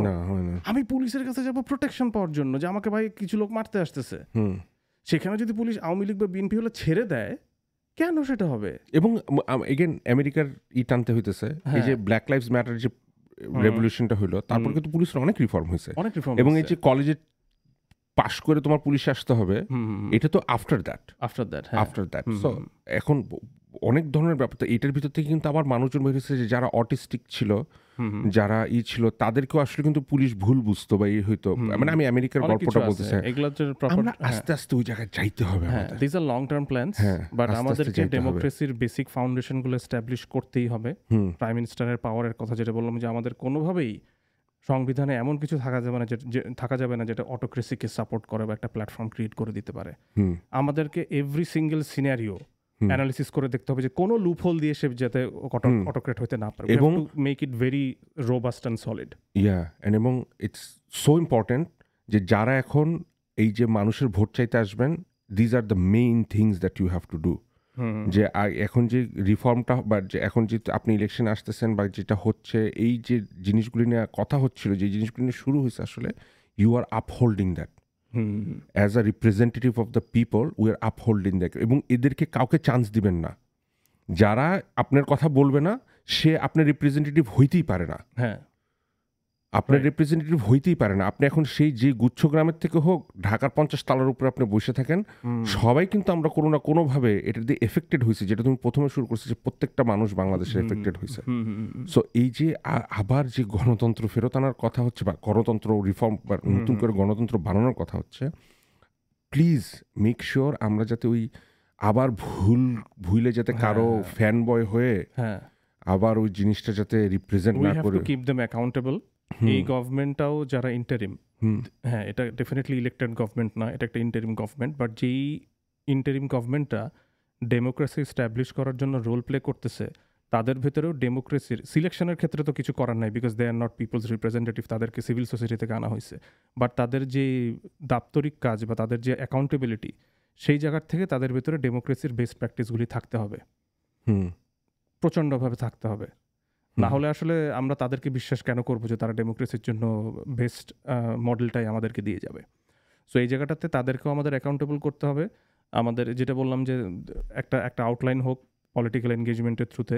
আমি পুলিশের কাছে যাবো প্রোটেকশন পাওয়ার জন্য, যে আমাকে ভাই কিছু লোক মারতে আসতেছে, সেখানে যদি পুলিশ আওয়ামী লীগ বা বিএনপি হলে ছেড়ে দেয়, কেন সেটা হবে? এবং এগেন আমেরিকার টানতে হইতেছে, এই যে ব্ল্যাক লাইভস ম্যাটার যে রেভলিউশনটা হইলো, তারপর কিন্তু পুলিশের অনেক রিফর্ম হয়েছে, এবং এই যে কলেজে পাশ করে তোমার পুলিশে আসতে হবে, এটা তো আফটার দ্যাট। সো এখন অনেক ধরনের ব্যাপার, তো এটার ভিতর থেকে কিন্তু আবার মানুষজন বের হয়েছে যে যারা অটিস্টিক ছিল, যারা ছিল, তাদেরকেও আসলে কিন্তু পুলিশ ভুল বুঝতো বা হইতো, মানে আমি আমেরিকার গল্পটা বলতেছি, আমরা আস্তে আস্তে ওই জায়গায় যাইতে হবে। This are long term plans, but আমাদেরকে ডেমোক্রেসির বেসিক ফাউন্ডেশন গুলো এস্টাবলিশ করতেই হবে। প্রাইম মিনিস্টারের পাওয়ারের কথা যেটা বললাম, যে আমাদের কোনোভাবেই সংবিধানে এমন কিছু থাকা যাবে না যেটা অটোক্রেসিকে সাপোর্ট করে বা একটা প্ল্যাটফর্ম ক্রিয়েট করে দিতে পারে। আমাদেরকে এভরি সিঙ্গেল সিনারিও অ্যানালিসিস করে দেখতে হবে যে কোনো লুপহোল দিয়ে সে যাতে অটোক্রেট হইতে না পারে, এবং make it very robust and solid. এবং ইটস সো ইম্পর্টেন্ট যে যারা এখন এই যে মানুষের ভোট চাইতে আসবেন, these are the main things that you have to do. যে এখন যে রিফর্মটা বা যে এখন যে আপনি ইলেকশন আসতেছেন বা যেটা হচ্ছে, এই যে জিনিসগুলি নিয়ে কথা হচ্ছিল, যে জিনিসগুলি নিয়ে শুরু হয়েছে, আসলে you are upholding that. Hmm as a representative of the people we are upholding that, এবং এদেরকে কাউকে চান্স দিবেন না। যারা আপনার কথা বলবে না সে আপনার রিপ্রেজেন্টেটিভ হইতেই পারে না, হ্যাঁ আপনার Right. রিপ্রেজেন্টেটিভ হইতেই পারে না। আপনি এখন সেই যে গুচ্ছগ্রামের থেকে হোক, ঢাকার 50 তালার উপরে আপনি বসে থাকেন, সবাই কিন্তু আমরা কোনো না কোনোভাবে এটা দিয়ে এফেক্টেড হয়েছে। যেটা তুমি প্রথমে শুরু করছো যে প্রত্যেকটা মানুষ বাংলাদেশে এফেক্টেড হয়েছে। সো এই যে আবার যে গণতন্ত্র ফেরত আনার কথা হচ্ছে, বা গণতন্ত্র রিফর্ম বা নতুন করে গণতন্ত্র বানানোর কথা হচ্ছে, প্লিজ মেক শিওর আমরা যাতে ওই আবার ভুলে যাতে কারো ফ্যান বয় হয়ে হ্যাঁ আবার ওই জিনিসটা যাতে রিপ্রেজেন্ট উই না হ্যাভ করে। To keep them accountable. এই গভর্নমেন্টটাও যারা ইন্টারিম, হ্যাঁ এটা ডেফিনেটলি ইলেক্টেড গভর্নমেন্ট না, এটা একটা ইন্টারিম গভর্নমেন্ট, বাট যেই ইন্টারিম গভর্নমেন্টটা ডেমোক্রেসি এস্টাবলিশ করার জন্য রোল প্লে করতেছে, তাদের ভেতরেও ডেমোক্রেসির সিলেকশনের ক্ষেত্রে তো কিছু করার নাই, because they are not people's representative, তাদেরকে সিভিল সোসাইটি থেকে আনা হয়েছে। বাট তাদের যে দাপ্তরিক কাজ বা তাদের যে অ্যাকাউন্টেবিলিটি, সেই জায়গার থেকে তাদের ভেতরে ডেমোক্রেসির বেস্ট প্র্যাকটিসগুলি থাকতে হবে, প্রচণ্ডভাবে থাকতে হবে। না হলে আসলে আমরা তাদেরকে বিশ্বাস কেন করবো যে তারা ডেমোক্রেসির জন্য বেস্ট মডেলটাই আমাদেরকে দিয়ে যাবে? সো এই জায়গাটাতে তাদেরকেও আমাদের অ্যাকাউন্টেবল করতে হবে। আমাদের যেটা বললাম যে একটা আউটলাইন হোক পলিটিক্যাল এনগেজমেন্টের থ্রুতে,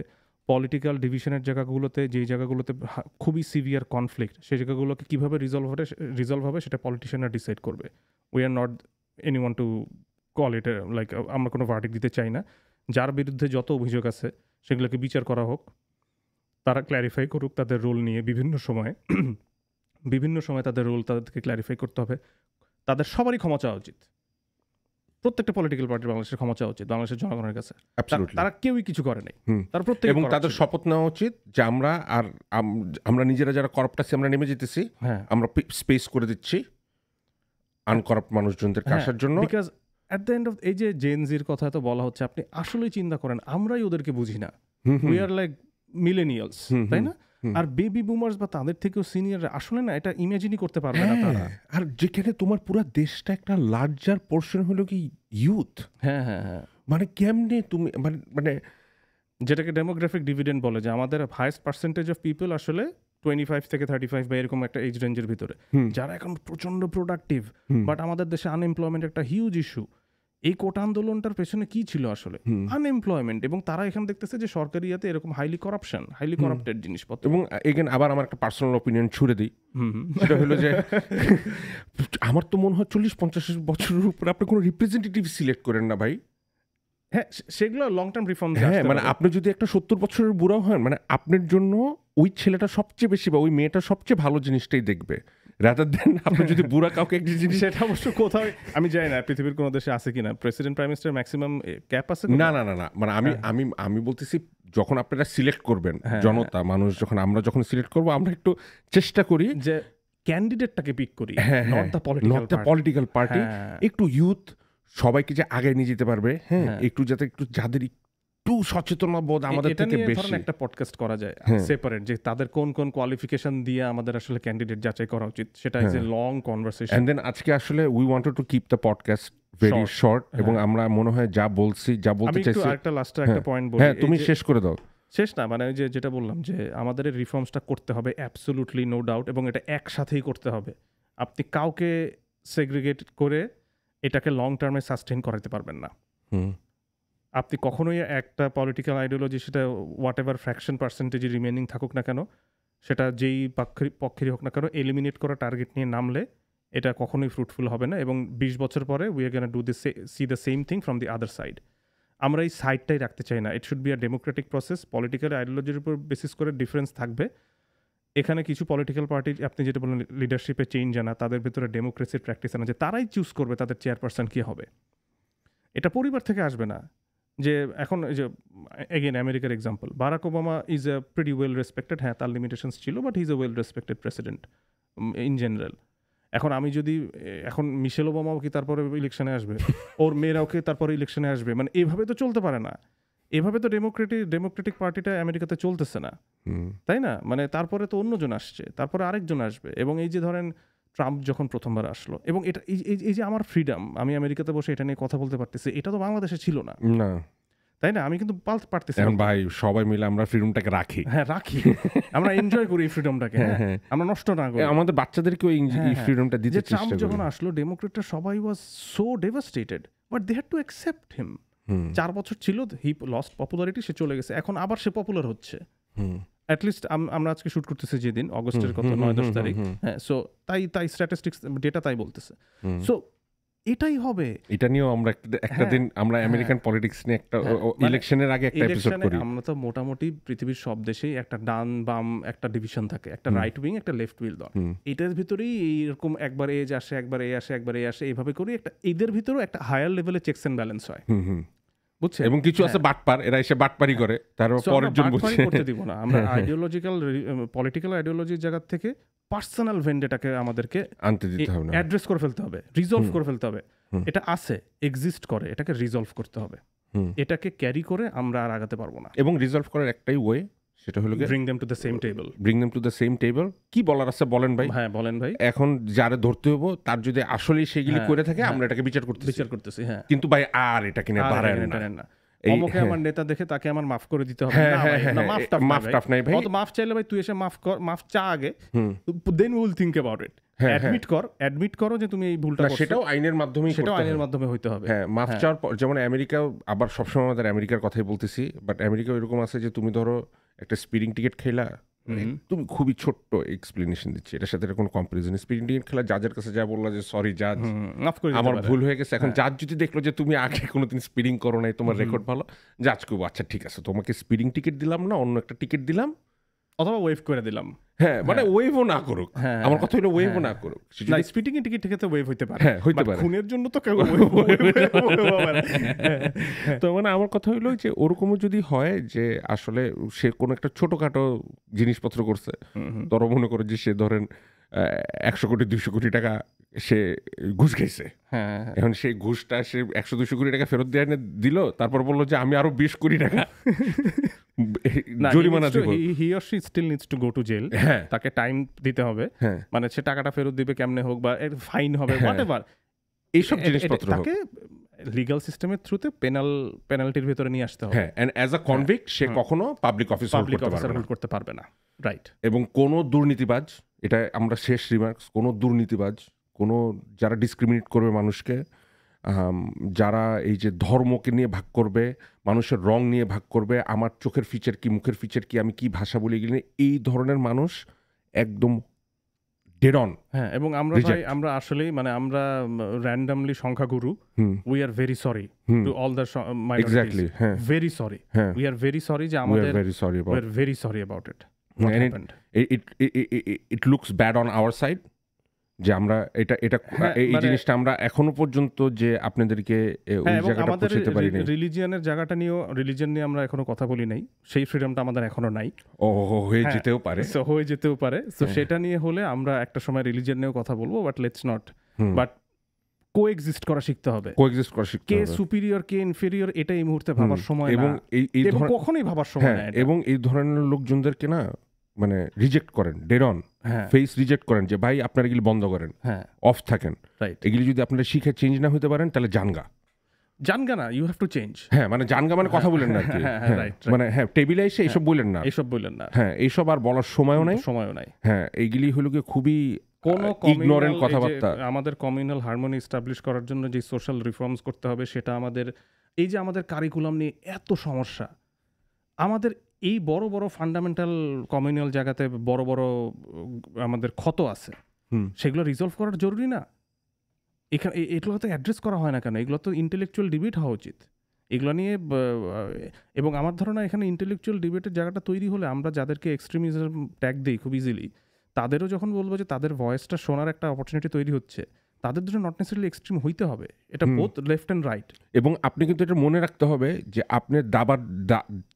পলিটিক্যাল ডিভিশনের জায়গাগুলোতে, যেই জায়গাগুলোতে খুবই সিভিয়ার কনফ্লিক্ট, সেই জায়গাগুলোকে কীভাবে রিজলভ হবে সেটা পলিটিশিয়ানরা ডিসাইড করবে। We are not anyone to call it like, আমরা কোনো ভার্ডিক্ট দিতে চাই না। যার বিরুদ্ধে যত অভিযোগ আছে সেগুলোকে বিচার করা হোক, তারা ক্ল্যারিফাই করুক তাদের রোল নিয়ে। বিভিন্ন সময় তাদের রোল তাদেরকে ক্ল্যারিফাই করতে হবে। তাদের সবারই ক্ষমা চাওয়া উচিত, প্রত্যেকটা পলিটিক্যাল পার্টির বাংলাদেশের ক্ষমা চাওয়া উচিত বাংলাদেশের জনগণের কাছে। তারা কেউই কিছু করে নাই, তারা প্রত্যেক, এবং তাদের শপথ নেওয়া উচিত যে আমরা নিজেরা যারা কারাপ্ট আছি আমরা নেমে যেতেছি, আমরা স্পেস করে দিচ্ছি আনকারাপ্ট মানুষজনদের আসার জন্য। Because at the end of, এই যে জেনজির কথা তো বলা হচ্ছে, আপনি আসলেই চিন্তা করেন আমরাই ওদেরকে বুঝি না। উই আর লাইক মিলেনিয়ালস, তাই না? আর বেবি বুমার্স বা তাদের থেকেও সিনিয়র আসলে না এটা ইমাজিনই করতে পারবে না তারা। আর যেখানে তোমার পুরো দেশটা একটা লার্জার পোর্শন হলো কি ইউথ। হ্যাঁ, মানে কেমনে তুমি মানে যেটাকে ডেমোগ্রাফিক ডিভিডেন্ড বলে, যে আমাদের হাইয়েস্ট পার্সেন্টেজ অফ পিপল আসলে 25 থেকে 35 বা এরকম একটা এজ রেঞ্জের ভিতরে, যারা এখন প্রচন্ড প্রোডাক্টিভ। বাট আমাদের দেশে আনএমপ্লয়মেন্ট একটা হিউজ ইস্যু। এই কোটা আন্দোলনটার পেছনে কি ছিল আসলে? আনএমপ্লয়মেন্ট। এবং তারা এখানে দেখতেছে যে সরকারি ইয়াতে এরকম হাইলি করাপ্টেড জিনিসপত্র। এবং এগেন আবার আমার একটা পার্সোনাল অপিনিয়ন ছুড়ে দিই, সেটা হলো যে আমার তো মনে হয় 40-50 বছরের উপরে আপনি কোনো রিপ্রেজেন্টেটিভ সিলেক্ট করেন না ভাই। হ্যাঁ, সেগুলো লং টার্ম রিফর্ম। হ্যাঁ, মানে আপনি যদি একটা 70 বছরের বুড়াও হন, মানে আপনার জন্য ওই ছেলেটা সবচেয়ে বেশি বা ওই মেয়েটা সবচেয়ে ভালো জিনিসটাই দেখবে, রাদার দেন আপনি যদি বুড়া কাউকে একটা জিনিস। সেটা অবশ্য কোথাও আমি জানি না পৃথিবীর কোনো দেশে আছে কিনা, president prime minister maximum cap আছে? না, মানে আমি বলতেছি যখন আপনারা সিলেক্ট করবেন, জনতা মানুষ আমরা যখন সিলেক্ট করবো, আমরা একটু চেষ্টা করি যে ক্যান্ডিডেটটাকে পিক করি, নট দ্য পলিটিক্যাল পার্টি। একটু ইউথ সবাইকে যে আগে নিয়ে যেতে পারবে, হ্যাঁ, একটু যাতে একটু যাদের একটু সচেতনতা বোধ আমাদের থেকে বেশি। একটা পডকাস্ট করা যায় সেপারেট, যে তাদের কোন কোয়ালিফিকেশন দিয়ে আমাদের আসলে ক্যান্ডিডেট যাচাই করা উচিত, সেটা is a long conversation. And then আজকে আসলে we wanted to keep the podcast very short, এবং আমরা মনে হয় যা বলতে চাইছি। একটা লাস্টে একটা পয়েন্ট বলি। হ্যাঁ, তুমি শেষ করে দাও। শেষ না, মানে ওই যেটা বললাম যে আমাদের রিফর্মসটা করতে হবে, অ্যাবসোলুটলি নো ডাউট, এবং এটা একসাথেই করতে হবে। আপনি কাউকে সেগ্রিগেট করে এটাকে লং টার্মে সাস্টেইন করাতে পারবেন না। আপনি কখনোই একটা পলিটিক্যাল আইডিওলজি, সেটা what ever fraction percentage remaining থাকুক না কেন, সেটা যেই পক্ষেরই হোক না কেন, এলিমিনেট করা টার্গেট নিয়ে নামলে এটা কখনোই ফ্রুটফুল হবে না। এবং 20 বছর পরে we are gonna do see the same thing from the other side. আমরা এই সাইডটাই রাখতে চাই না। It should be a democratic process. Political আইডিওলজির উপর বেসিস করে ডিফারেন্স থাকবে। এখানে কিছু পলিটিক্যাল পার্টির, আপনি যেটা বলেন লিডারশিপে চেঞ্জ আনা, তাদের ভিতরে ডেমোক্রেসির প্র্যাকটিস আনা, যে তারাই চুজ করবে তাদের চেয়ারপারসন কী হবে। এটা পরিবার থেকে আসবে না। যে এখন এই যে এগেন আমেরিকার example, Barack Obama is a pretty well respected, হ্যাঁ তার লিমিটেশনস ছিল, but he is a well respected president in general. এখন আমি যদি এখন মিশেল ওবামাও কি তারপরে ইলেকশনে আসবে, ওর মেয়েরাও কি তারপরে ইলেকশনে আসবে? মানে এভাবে তো চলতে পারে না। এভাবে তো ডেমোক্রেটিক পার্টিটা আমেরিকাতে চলতেছে না, তাই না? মানে তারপরে তো অন্যজন আসছে, তারপরে আরেকজন আসবে। এবং এই যে ধরেন ট্রাম্প যখন প্রথমবার আসলো, এবং এটা এই যে আমার ফ্রিডম, আমি আমেরিকাতে বসে এটা নিয়ে কথা বলতে পারতেছি, এটা তো বাংলাদেশে ছিল না। তাই না? আমি কিন্তু পারতেছি এখন ভাই সবাই মিলে আমরা ফ্রিডমটাকে রাখি, হ্যাঁ রাখি, আমরা এনজয় করি এই ফ্রিডমটাকে, আমরা নষ্ট না করি। আমাদের বাচ্চাদেরকেও এই ফ্রিডমটা দিতে যে ট্রাম্প চেষ্টা করি। যখন আসলো, ডেমোক্রেটরা সবাই was so devastated, but they had to accept him. 4 বছর ছিল, হি লস্ট পপুলারিটি, সে চলে গেছে, এখন আবার সে পপুলার হচ্ছে। অ্যাটলিস্ট আমরা আজকে শুট করতেছি যেদিন অগস্টের কত 9-10 তারিখ, হ্যাঁ, সো তাই স্ট্যাটিস্টিক্স ডেটা তাই বলতেছে। সো এটাই হবে। এটা নিয়েও আমরা একটা দিন আমরা আমেরিকান পলিটিক্স নিয়ে একটা ইলেকশনের আগে একটা এপিসোড করি। আমরা তো মোটামুটি পৃথিবীর সব দেশেই একটা ডান বাম একটা ডিভিশন থাকে, একটা রাইট উইং একটা লেফট উইং দল। এটার ভিতরেই এইরকম একবার এজ আসে, একবার এ আসে, একবার এ আসে, এইভাবে করি একটা এদের ভিতরেও একটা হায়ার লেভেলে চেকস এন্ড ব্যালেন্স হয়, বুঝছেন? এবং কিছু আছে বাটপার, এরা এসে বাটপারি করে, তারপর পরের জন বুঝছে করতে দিব না আমরা। আইডিওলজিক্যাল পলিটিক্যাল আইডিওলজির জায়গা থেকে পার্সোনাল ভেন্ডেটাকে আমাদেরকে আনতে দিতে হবে না, অ্যাড্রেস করে ফেলতে হবে, রিজলভ করে ফেলতে হবে। এটা আছে, এক্সিস্ট করে, এটাকে রিজলভ করতে হবে। এটাকে ক্যারি করে আমরা আর আগাতে পারবো না। এবং রিজলভ করার একটাই ওয়ে, সেটা হলো bring them to the same table. Bring them to the same table. কি বলার আছে বলেন ভাই? হ্যাঁ বলেন ভাই। এখন যারা ধরতে হবো তার যদি আসলেই সেগুলি করে থাকে, আমরা এটাকে বিচার করতেছি, হ্যাঁ, কিন্তু ভাই আর এটা কিনে বাড়ায় না। অমুকে আমার নেতা দেখে তাকে আমার মাফ করে দিতে হবে, মাফ চাইলে ভাই তুই এসে মাফ চা আগে, then will think about it. Admit করো যে তুমি এই ভুলটা করছো, সেটাও আইনের মাধ্যমে হইতে হবে। হ্যাঁ, মাফ চাওয়ার পর, যেমন আমেরিকা, আবার সবসময় আমাদের আমেরিকার কথাই বলতেছি, বাট আমেরিকা এরকম আছে যে তুমি ধরো একটা স্পিডিং টিকিট খেলা, তুমি খুবই ছোট্ট এক্সপ্লেনেশন দিচ্ছি, এটার সাথে কোনো কম্পারিজন। স্পিডিং টিকিট খেলা জাজের কাছে যা বললা যে সরি জাজ, আমার ভুল হয়ে গেছে। এখন জাজ যদি দেখলো যে তুমি আগে কোনোদিন স্পিডিং করো নাই, তোমার রেকর্ড ভালো, জাজ করবো আচ্ছা ঠিক আছে, তোমাকে স্পিডিং টিকিট দিলাম না, অন্য একটা টিকিট দিলাম, অথবা ওয়েভ করে দিলাম। হ্যাঁ, মানে ওয়েভও না করুক, আমার কথা হলো ওয়েভও না করুক। স্পিডিং এর টিকিট থেকে তো ওয়েভ হইতে পারে, হ্যাঁ হইতে পারে, খুনের জন্য তো কেউ তো মানে আমার কথা হইলো যে ওরকমও যদি হয় যে আসলে সে কোনো একটা ছোটখাটো জিনিসপত্র করছে, তোর মনে করে যে সে ধরেন 100 কোটি 200 কোটি টাকা সে ঘুষ খাইছে, এখন সেই ঘুষটা সে 100-200 কোটি টাকা ফেরত দিয়ে দিল, তারপর বললো যে আমি আরো 20 কোটি টাকা জরিমানা দিব, he or she still needs to go to jail. তাকে টাইম দিতে হবে, মানে সে টাকাটা ফেরত দিবে কেমনে হোক, বা ফাইন হবে, হোয়াটএভার, এইসব জিনিসপত্র তাকে লিগ্যাল সিস্টেমের থ্রুতে পেনাল্টির ভিতরে নিয়ে আসতে হবে। হ্যাঁ, এন্ড অ্যাজ আ কনভিক্ট সে কখনো পাবলিক অফিসার করতে পারবে না। রাইট। এবং কোনো দুর্নীতিবাজ, এটা আমরা শেষ রিমার্কস, কোনো দুর্নীতিবাজ, কোনো যারা ডিসক্রিমিনেট করবে মানুষকে, যারা এই যে ধর্মকে নিয়ে ভাগ করবে, মানুষের রং নিয়ে ভাগ করবে, আমার চোখের ফিচার কি, মুখের ফিচার কি, আমি কি ভাষা বলি, এগুলি এই ধরনের মানুষ একদম ডেড অন। হ্যাঁ, এবং আমরা আসলেই মানে আমরা র্যান্ডমলি সংখ্যাগুরু, we are very sorry to all the minorities, very sorry, we are very sorry যে আমাদের, we are very sorry about it. It looks bad on our side যে আমরা এটা এই জিনিসটা আমরা এখনো পর্যন্ত যে আপনাদেরকে ওই জায়গাটা পৌঁছাতে পারি না। রিলিজিয়নের জায়গাটা নিয়ে, রিলিজিয়ন নিয়ে আমরা এখনো কথা বলি নাই, সেই ফ্রিডমটা আমাদের এখনো নাই। হয়ে যেতেও পারে, সো সেটা নিয়ে হলে আমরা একটা সময় রিলিজিয়ন নিয়েও কথা বলবো, but let's not, but coexist করা শিখতে হবে। কে সুপিরিয়র কে ইনফেরিয়র এটা এই মুহূর্তে ভাবার সময় না, এবং কখনোই ভাবার সময় না। এবং এই ধরনের লোকজনদেরকে না মানে রিজেক্ট করেন, ডেড অন ফেস রিজেক্ট করেন, যে ভাই আপনারা এগুলি বন্ধ করেন, অফ থাকেন, এগুলি যদি আপনারা শিখে চেঞ্জ না হতে পারেন তাহলে জানগা না, ইউ হ্যাভ টু চেঞ্জ। হ্যাঁ, মানে জানগা মানে কথা বলেন না, মানে হ্যাঁ টেবিলে এসে এইসব বললেন না, হ্যাঁ এইসব আর বলার সময়ও নাই। হ্যাঁ, এইগুলি হলো কি খুবই কোনো ইগনোরেন্ট কথাবার্তা। আমাদের কমিউনাল হারমোনি এস্টাবলিশ করার জন্য যে সোশ্যাল রিফর্মস করতে হবে, সেটা আমাদের এই যে আমাদের কারিকুলাম নিয়ে এত সমস্যা, আমাদের এই বড় বড় ফান্ডামেন্টাল কমিউনাল জায়গাতে বড় বড় আমাদের ক্ষত আছে, সেগুলো রিজলভ করার জরুরি না? এখানে এগুলো তো অ্যাড্রেস করা হয় না কেন? এগুলো তো ইন্টেলেকচুয়াল ডিবেট হওয়া উচিত এগুলো নিয়ে। এবং আমার ধারণা এখানে ইন্টেলেকচুয়াল ডিবেটের জায়গাটা তৈরি হলে আমরা যাদেরকে এক্সট্রিমিজম ট্যাগ দিই খুব ইজিলি, তাদেরও যখন বলবো যে তাদের ভয়েসটা শোনার একটা অপরচুনিটি তৈরি হচ্ছে, তাদের জন্য নট নেসেসারিলি এক্সট্রিম হইতে হবে, এটা বোথ লেফট অ্যান্ড রাইট। এবং আপনি কিন্তু এটা মনে রাখতে হবে যে আপনার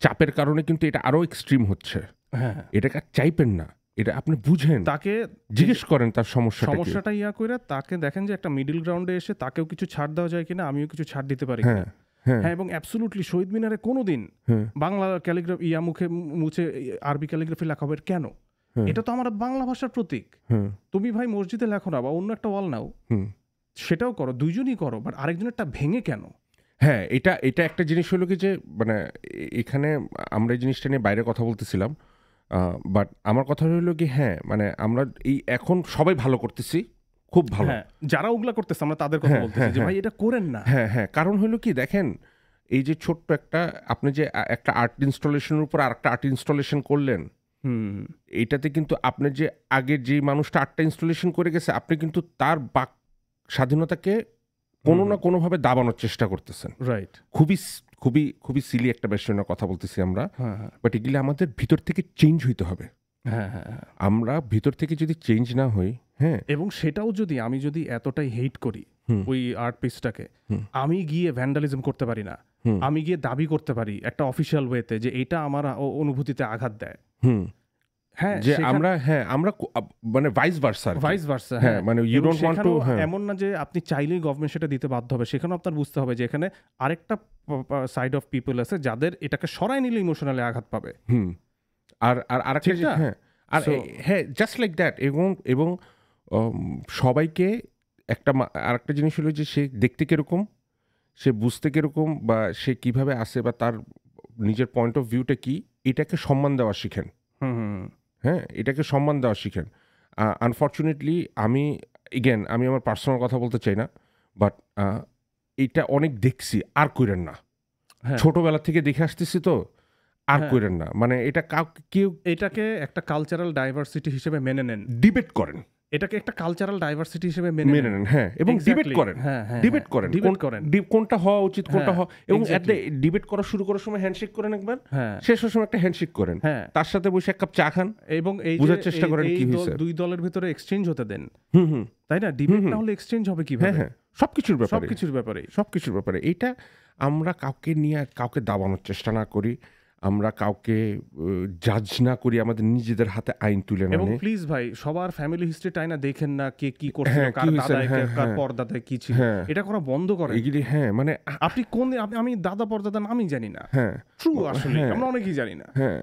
চাপের কারণে কিন্তু এটা আরো এক্সট্রিম হচ্ছে। এটাকে চাইবেন না, এটা আপনি বুঝেন, তাকে জিজ্ঞেস করেন তার সমস্যাটা ইয়া করে, তাকে দেখেন যে একটা মিডল গ্রাউন্ডে এসে তাকেও কিছু ছাড় দেওয়া যায় কিনা, আমিও কিছু ছাড় দিতে পারি কিনা। হ্যাঁ, এবং অ্যাবসলুটলি শহীদ মিনারে কোনোদিন বাংলা ক্যালিগ্রাফি মুছে আরবি ক্যালিগ্রাফি লেখা হবে কেন? এটা তো আমার বাংলা ভাষার প্রতীক। তুমি ভাই মসজিদে লেখো না, বা অন্য একটা ওয়াল নাও, সেটাও করো, দুইজনই করো, বাট আরেকজনেরটা ভেঙে কেন? হ্যাঁ, এটা একটা জিনিস হলো কি যে মানে এখানে আমরা এই জিনিসটা নিয়ে বাইরে কথা বলতেছিলাম। বাট আমার কথা হলো কি হ্যাঁ, মানে আমরা এই এখন সবাই ভালো করতেছি, খুব ভালো। হ্যাঁ, যারা ওগুলা করতেছে আমরা তাদের কথা হ্যাঁ, বলতেছি হ্যাঁ, যে হ্যাঁ। ভাই এটা করেন না। হ্যাঁ, কারণ হলো কি দেখেন, এই যে ছোট্ট আপনি যে একটা আর্ট ইনস্টলেশনের উপর আরেকটা আর্ট ইনস্টলেশন করলেন, হুম, এইটাতে কিন্তু আপনি যে আগের যে মানুষটা আর্টটা ইনস্টলেশন করে গেছে, আপনি কিন্তু তার বাক স্বাধীনতাকে কোনো না কোনোভাবে দাবানোর চেষ্টা করতেছেন। রাইট। খুবই সিলি একটা বিষয় কথা বলতেছি আমরা। হ্যাঁ, হ্যাঁ, বাট এগুলো আমাদের ভিতর থেকে চেঞ্জ হইতে হবে। হ্যাঁ, হ্যাঁ, হ্যাঁ। আমরা ভিতর থেকে যদি চেঞ্জ না হই, হ্যাঁ, এবং সেটাও যদি আমি যদি এতটাই হেট করি হুম। ওই আর্ট পিসটাকে, হুম। আমি গিয়ে ভ্যান্ডালিজম করতে পারি না, হুম। আমি গিয়ে দাবি করতে পারি একটা অফিসিয়াল ওয়েতে যে এটা আমার অনুভূতিতে আঘাত দেয়। হুম, হ্যাঁ, যে আমরা মানে ভাইস ভার্সা, ভাইস ভার্সা। হ্যাঁ, মানে ইউ ডোন্ট ওয়ান্ট টু, হ্যাঁ, এমন না যে আপনি চাইলেই গভর্নমেন্ট সেটা দিতে বাধ্য হবে, সেখানেও আপনার বুঝতে হবে যে এখানে আরেকটা সাইড অফ পিপল আছে যাদের এটাকে সরাই নিলে ইমোশনালি আঘাত পাবে। হুম। আর আরেকটা ঠিক না? হ্যাঁ, আর So- হ্যাঁ, জাস্ট লাইক দ্যাট। এবং সবাইকে আরেকটা জিনিস হলো যে সে দেখতে কিরকম, সে বুঝতে কিরকম, বা সে কিভাবে আসে, বা তার নিজের পয়েন্ট অফ ভিউটা কি, এটাকে সম্মান দেওয়া শিখেন। হুম, হুম, হ্যাঁ, এটাকে সম্মান দেওয়া শিখেন। আনফর্চুনেটলি আমি আমার পার্সোনাল কথা বলতে চাই না, বাট এটা অনেক দেখছি, আর কইরেন না। হ্যাঁ। ছোটবেলা থেকে দেখে আসতেছি তো, আর হ্যাঁ। কইরেন না। মানে এটা কেউ এটাকে একটা কালচারাল ডাইভার্সিটি হিসেবে মেনে নেন। ডিবেট করেন, এটাকে একটা কালচারাল ডাইভার্সিটি হিসেবে মেনে মেনে নেন। নেন, হ্যাঁ, এবং ডিবেট Exactly. করেন, হ্যাঁ, হ্যাঁ, ডিবেট হ্যাঁ। করেন, Debate করেন। কোনটা হওয়া উচিত, কোনটা হ্যাঁ, হওয়া, এবং exactly. ডিবেট করা শুরু করার সময় হ্যান্ডশেক করেন একবার, হ্যাঁ, শেষ হওয়ার সময় একটা হ্যান্ডশেক করেন, হ্যাঁ। তার সাথে বসে এক কাপ চা খান, এবং এই যে বুঝার চেষ্টা করেন এই কি হয়েছে। দুই দলের ভিতরে এক্সচেঞ্জ হতে দেন, হুম, তাই না? ডিবেট না হলে এক্সচেঞ্জ হবে হ্যাঁ, কিভাবে? হ্যাঁ, সবকিছুর ব্যাপারে, সবকিছুর ব্যাপারে। এইটা আমরা কাউকে দাবানোর চেষ্টা না করি, আমরা কাউকে জাজ না করি, আমাদের নিজেদের হাতে আইন তুলে না এবং নিই। প্লিজ ভাই, সবার ফ্যামিলি হিস্ট্রি টাই না দেখেন না কে কি করছিল, হ্যাঁ, কার কি হয়েছে, দাদায় হ্যাঁ, কার হ্যাঁ। পরদাদায় কি ছিল, হ্যাঁ। এটা করা বন্ধ করেন। এগুলি, হ্যাঁ, মানে আপনি আমি দাদা পরদাদা নামই জানি না। হ্যাঁ, ট্রু, আসলে হ্যাঁ। আমরা অনেকেই জানি না। হ্যাঁ,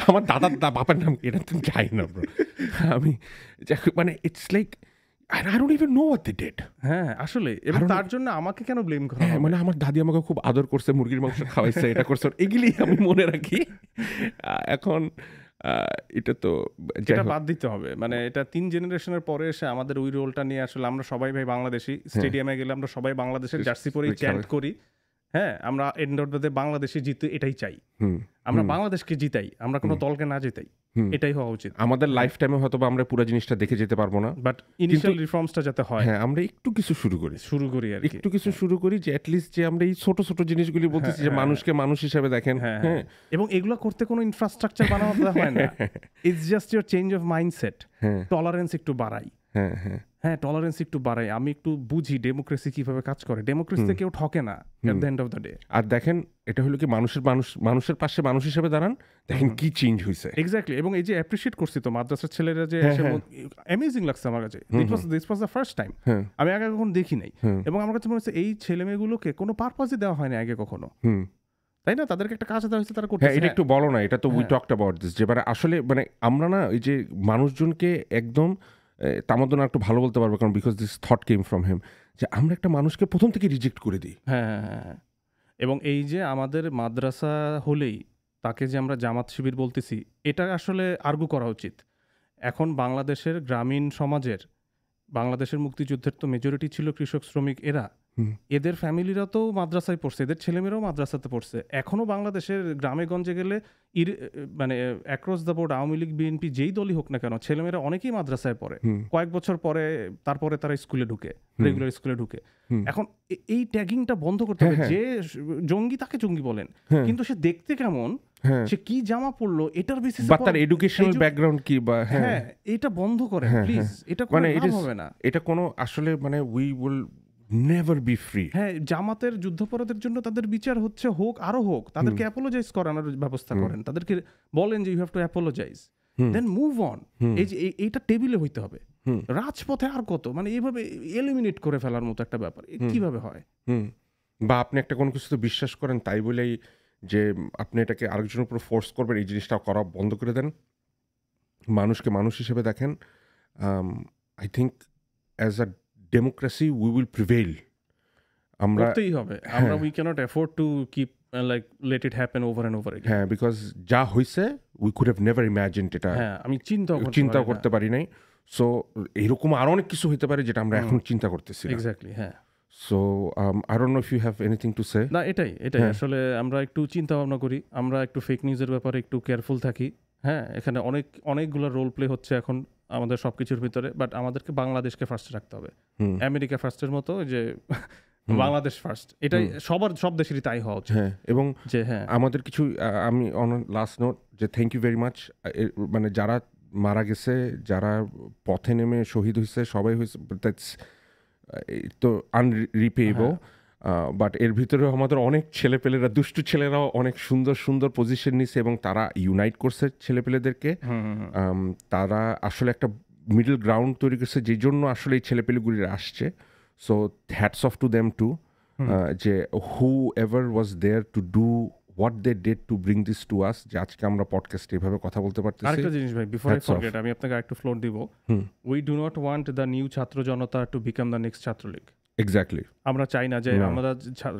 আমার দাদার বাপের নাম কি এটা তো যাই না bro। আমি মানে it's like I don't even know what they did. হ্যাঁ, আসলে, এবং তার জন্য আমাকে কেন ব্লেম করা হ্যাঁ, হবে? মানে আমার দাদি আমাকে খুব আদর করছে, মুরগির মাংস খাওয়াইছে, এটা করছে, এগুলি আমি মনে রাখি। এখন এটা তো যাই এটা হোক। বাদ দিতে হবে। মানে এটা 3 জেনারেশনের পরে এসে আমাদের ওই রোলটা নিয়ে আসলে আমরা সবাই ভাই বাংলাদেশী। স্টেডিয়ামে গেলে আমরা সবাই বাংলাদেশের জার্সি পরেই চ্যান্ট করি। হ্যাঁ, আমরা এন্ড অফ দ্য ডে বাংলাদেশে জিতে এটাই চাই। হুম, আমরা বাংলাদেশকে জিতাই, আমরা কোনো দলকে না জিতাই। হুম। এটাই হওয়া উচিত। আমাদের লাইফ টাইমে হয়তো বা আমরা পুরো জিনিসটা দেখে যেতে পারবো না, বাট ইনিশিয়াল রিফর্মসটা যাতে হয়, হ্যাঁ, আমরা একটু কিছু শুরু করি, আর কি। একটু কিছু শুরু করি, যে অ্যাটলিস্ট যে আমরা এই ছোট ছোট জিনিসগুলি বলতেছি, যে মানুষকে মানুষ হিসেবে দেখেন। হ্যাঁ, হ্যাঁ, এবং এগুলো করতে কোনো ইনফ্রাস্ট্রাকচার বানাতে হয় না। It's just your change of mindset. হ্যাঁ, টলারেন্স একটু বাড়াই। হ্যাঁ, হ্যাঁ, হ্যাঁ, টলারেন্স একটু বাড়াই। আমি একটু বুঝি ডেমোক্রেসি কিভাবে কাজ করে। ডেমোক্রেসিতে কেউ ঠকে না at the end of the day. আর দেখেন, এটা হলো কি মানুষের পাশে মানুষ হিসেবে দাঁড়ান, দেখেন কি চেঞ্জ হয়েছে। এক্স্যাক্টলি। এবং এই যে অ্যাপ্রিশিয়েট করছি তো মাদ্রাসার ছেলেরা যে অ্যামেজিং লাগছে আমার কাছে। This was the first time. হ্যাঁ, আমি আগে কখনো দেখি নাই। হুম। এবং আমার কাছে মনে হচ্ছে এই ছেলে মেয়েগুলোকে কোনো পারপাসই দেওয়া হয় না আগে কখনো, হুম। তাই না? তাদেরকে একটা কাজ দেওয়া হয়েছে, তারা হ্যাঁ, করতেছে। এটা একটু বলো না, এটা তো উই টকড অ্যাবাউট দিস, যে মানে আসলে মানে আমরা না এই যে মানুষজনকে একদম তামাদ্দুন একটু ভালো বলতে পারবো, কারণ because this thought came from him, যে আমরা একটা মানুষকে প্রথম থেকে রিজেক্ট করে দিই। হ্যাঁ, হ্যাঁ, হ্যাঁ। এবং এই যে আমাদের মাদ্রাসা হলেই তাকে যে আমরা জামাত শিবির বলতেছি, এটা আসলে আর্গু করা উচিত। এখন বাংলাদেশের গ্রামীণ সমাজের, বাংলাদেশের মুক্তিযুদ্ধের তো মেজরিটি ছিল কৃষক শ্রমিক এরা। এদের ফ্যামিলিরা তো মাদ্রাসায় পড়ছে, এদের ছেলেমেয়েরাও মাদ্রাসাতে পড়ছে। এখনও বাংলাদেশের গ্রামে গঞ্জে গেলে মানে across the board Awami League BNP যেই দলই হোক না কেন, ছেলেমেয়েরা অনেকেই মাদ্রাসায় পড়ে। কয়েক বছর পরে তারপরে তারা স্কুলে ঢুকে, রেগুলার স্কুলে ঢুকে। এখন এই ট্যাগিংটা বন্ধ করতে হবে। যে জঙ্গি তাকে জঙ্গি বলেন, কিন্তু সে দেখতে কেমন, সে কি জামা পড়লো, এটার বেসিসে বা তার এডুকেশনাল ব্যাকগ্রাউন্ড কি, বা হ্যাঁ, এটা বন্ধ করেন প্লিজ। এটা মানে কোনো লাভ হবে না। এটা কোনো আসলে মানে we will never be free. হ্যাঁ, জামাতের যুদ্ধাপরাধের জন্য তাদের বিচার হচ্ছে, হোক আরো হোক, তাদেরকে অ্যাপোলোজাইজ করানোর ব্যবস্থা করেন, তাদেরকে বলেন যে you have to apologise, then move on. এই যে এইটা টেবিলে হইতে হবে। রাজপথে আর কত, মানে এইভাবে এলিমিনেট করে ফেলার মতো একটা ব্যাপার কিভাবে হয়? বা আপনি একটা কোনো কিছুতে বিশ্বাস করেন, তাই বলেই যে আপনি এটাকে আরেকজনের উপর ফোর্স করবেন, এই জিনিসটা করা বন্ধ করে দেন। মানুষকে মানুষ হিসেবে দেখেন। I think as a democracy we will prevail. আমরা করতেই হবে আমরা we can't afford to keep like let it happen over and over again হ্যাঁ বিকজ যা হয়েছে we could have never imagined এটা হ্যাঁ আমি চিন্তাও করতে পারি নাই সো এরকম আরো অনেক কিছু হতে পারে যেটা আমরা এখন চিন্তা করতেছি এক্স্যাক্টলি হ্যাঁ so I don't know if you have anything to say না এটাই আসলে আমরা একটু চিন্তা ভাবনা করি আমরা একটু ফেক নিউজের ব্যাপারে একটু কেয়ারফুল থাকি হ্যাঁ এখানে অনেকগুলো রোল প্লে হচ্ছে এখন আমাদের সবকিছুর ভিতরে বাট আমাদেরকে বাংলাদেশকে ফার্স্ট রাখতে হবে আমেরিকা ফার্স্টের মতো যে বাংলাদেশ ফার্স্ট এটাই সব দেশেরই তাই হওয়া উচিত হ্যাঁ এবং যে হ্যাঁ আমাদের কিছু আমি অন লাস্ট নোট যে থ্যাংক ইউ ভেরি মাচ মানে যারা মারা গেছে যারা পথে নেমে শহীদ হয়েছে সবাই হয়েছে দ্যাটস তো আনরিপেয়েবল বাট এর ভিতরেও আমাদের অনেক ছেলেপেলেরা দুষ্টু ছেলেরাও অনেক সুন্দর সুন্দর পজিশন নিছে এবং তারা ইউনাইট করছে ছেলেপেলেদেরকে তারা আসলে একটা মিডল গ্রাউন্ড তৈরি করছে যেই জন্য আসলে এই ছেলেপেলেগুলিরা আসছে so hats off to them to যে whoever was there to do what they did to bring this to us যে আজকে আমরা পডকাস্টে এভাবে কথা বলতে পারতেছি আরেকটা জিনিস ভাই বিফোর আই ফরগেট আমি আপনাকে আরেকটু ফ্লোর দিব we do not want the new Chhatra Janata to become the next Chhatra League exactly আমরা চাই না যে আমরা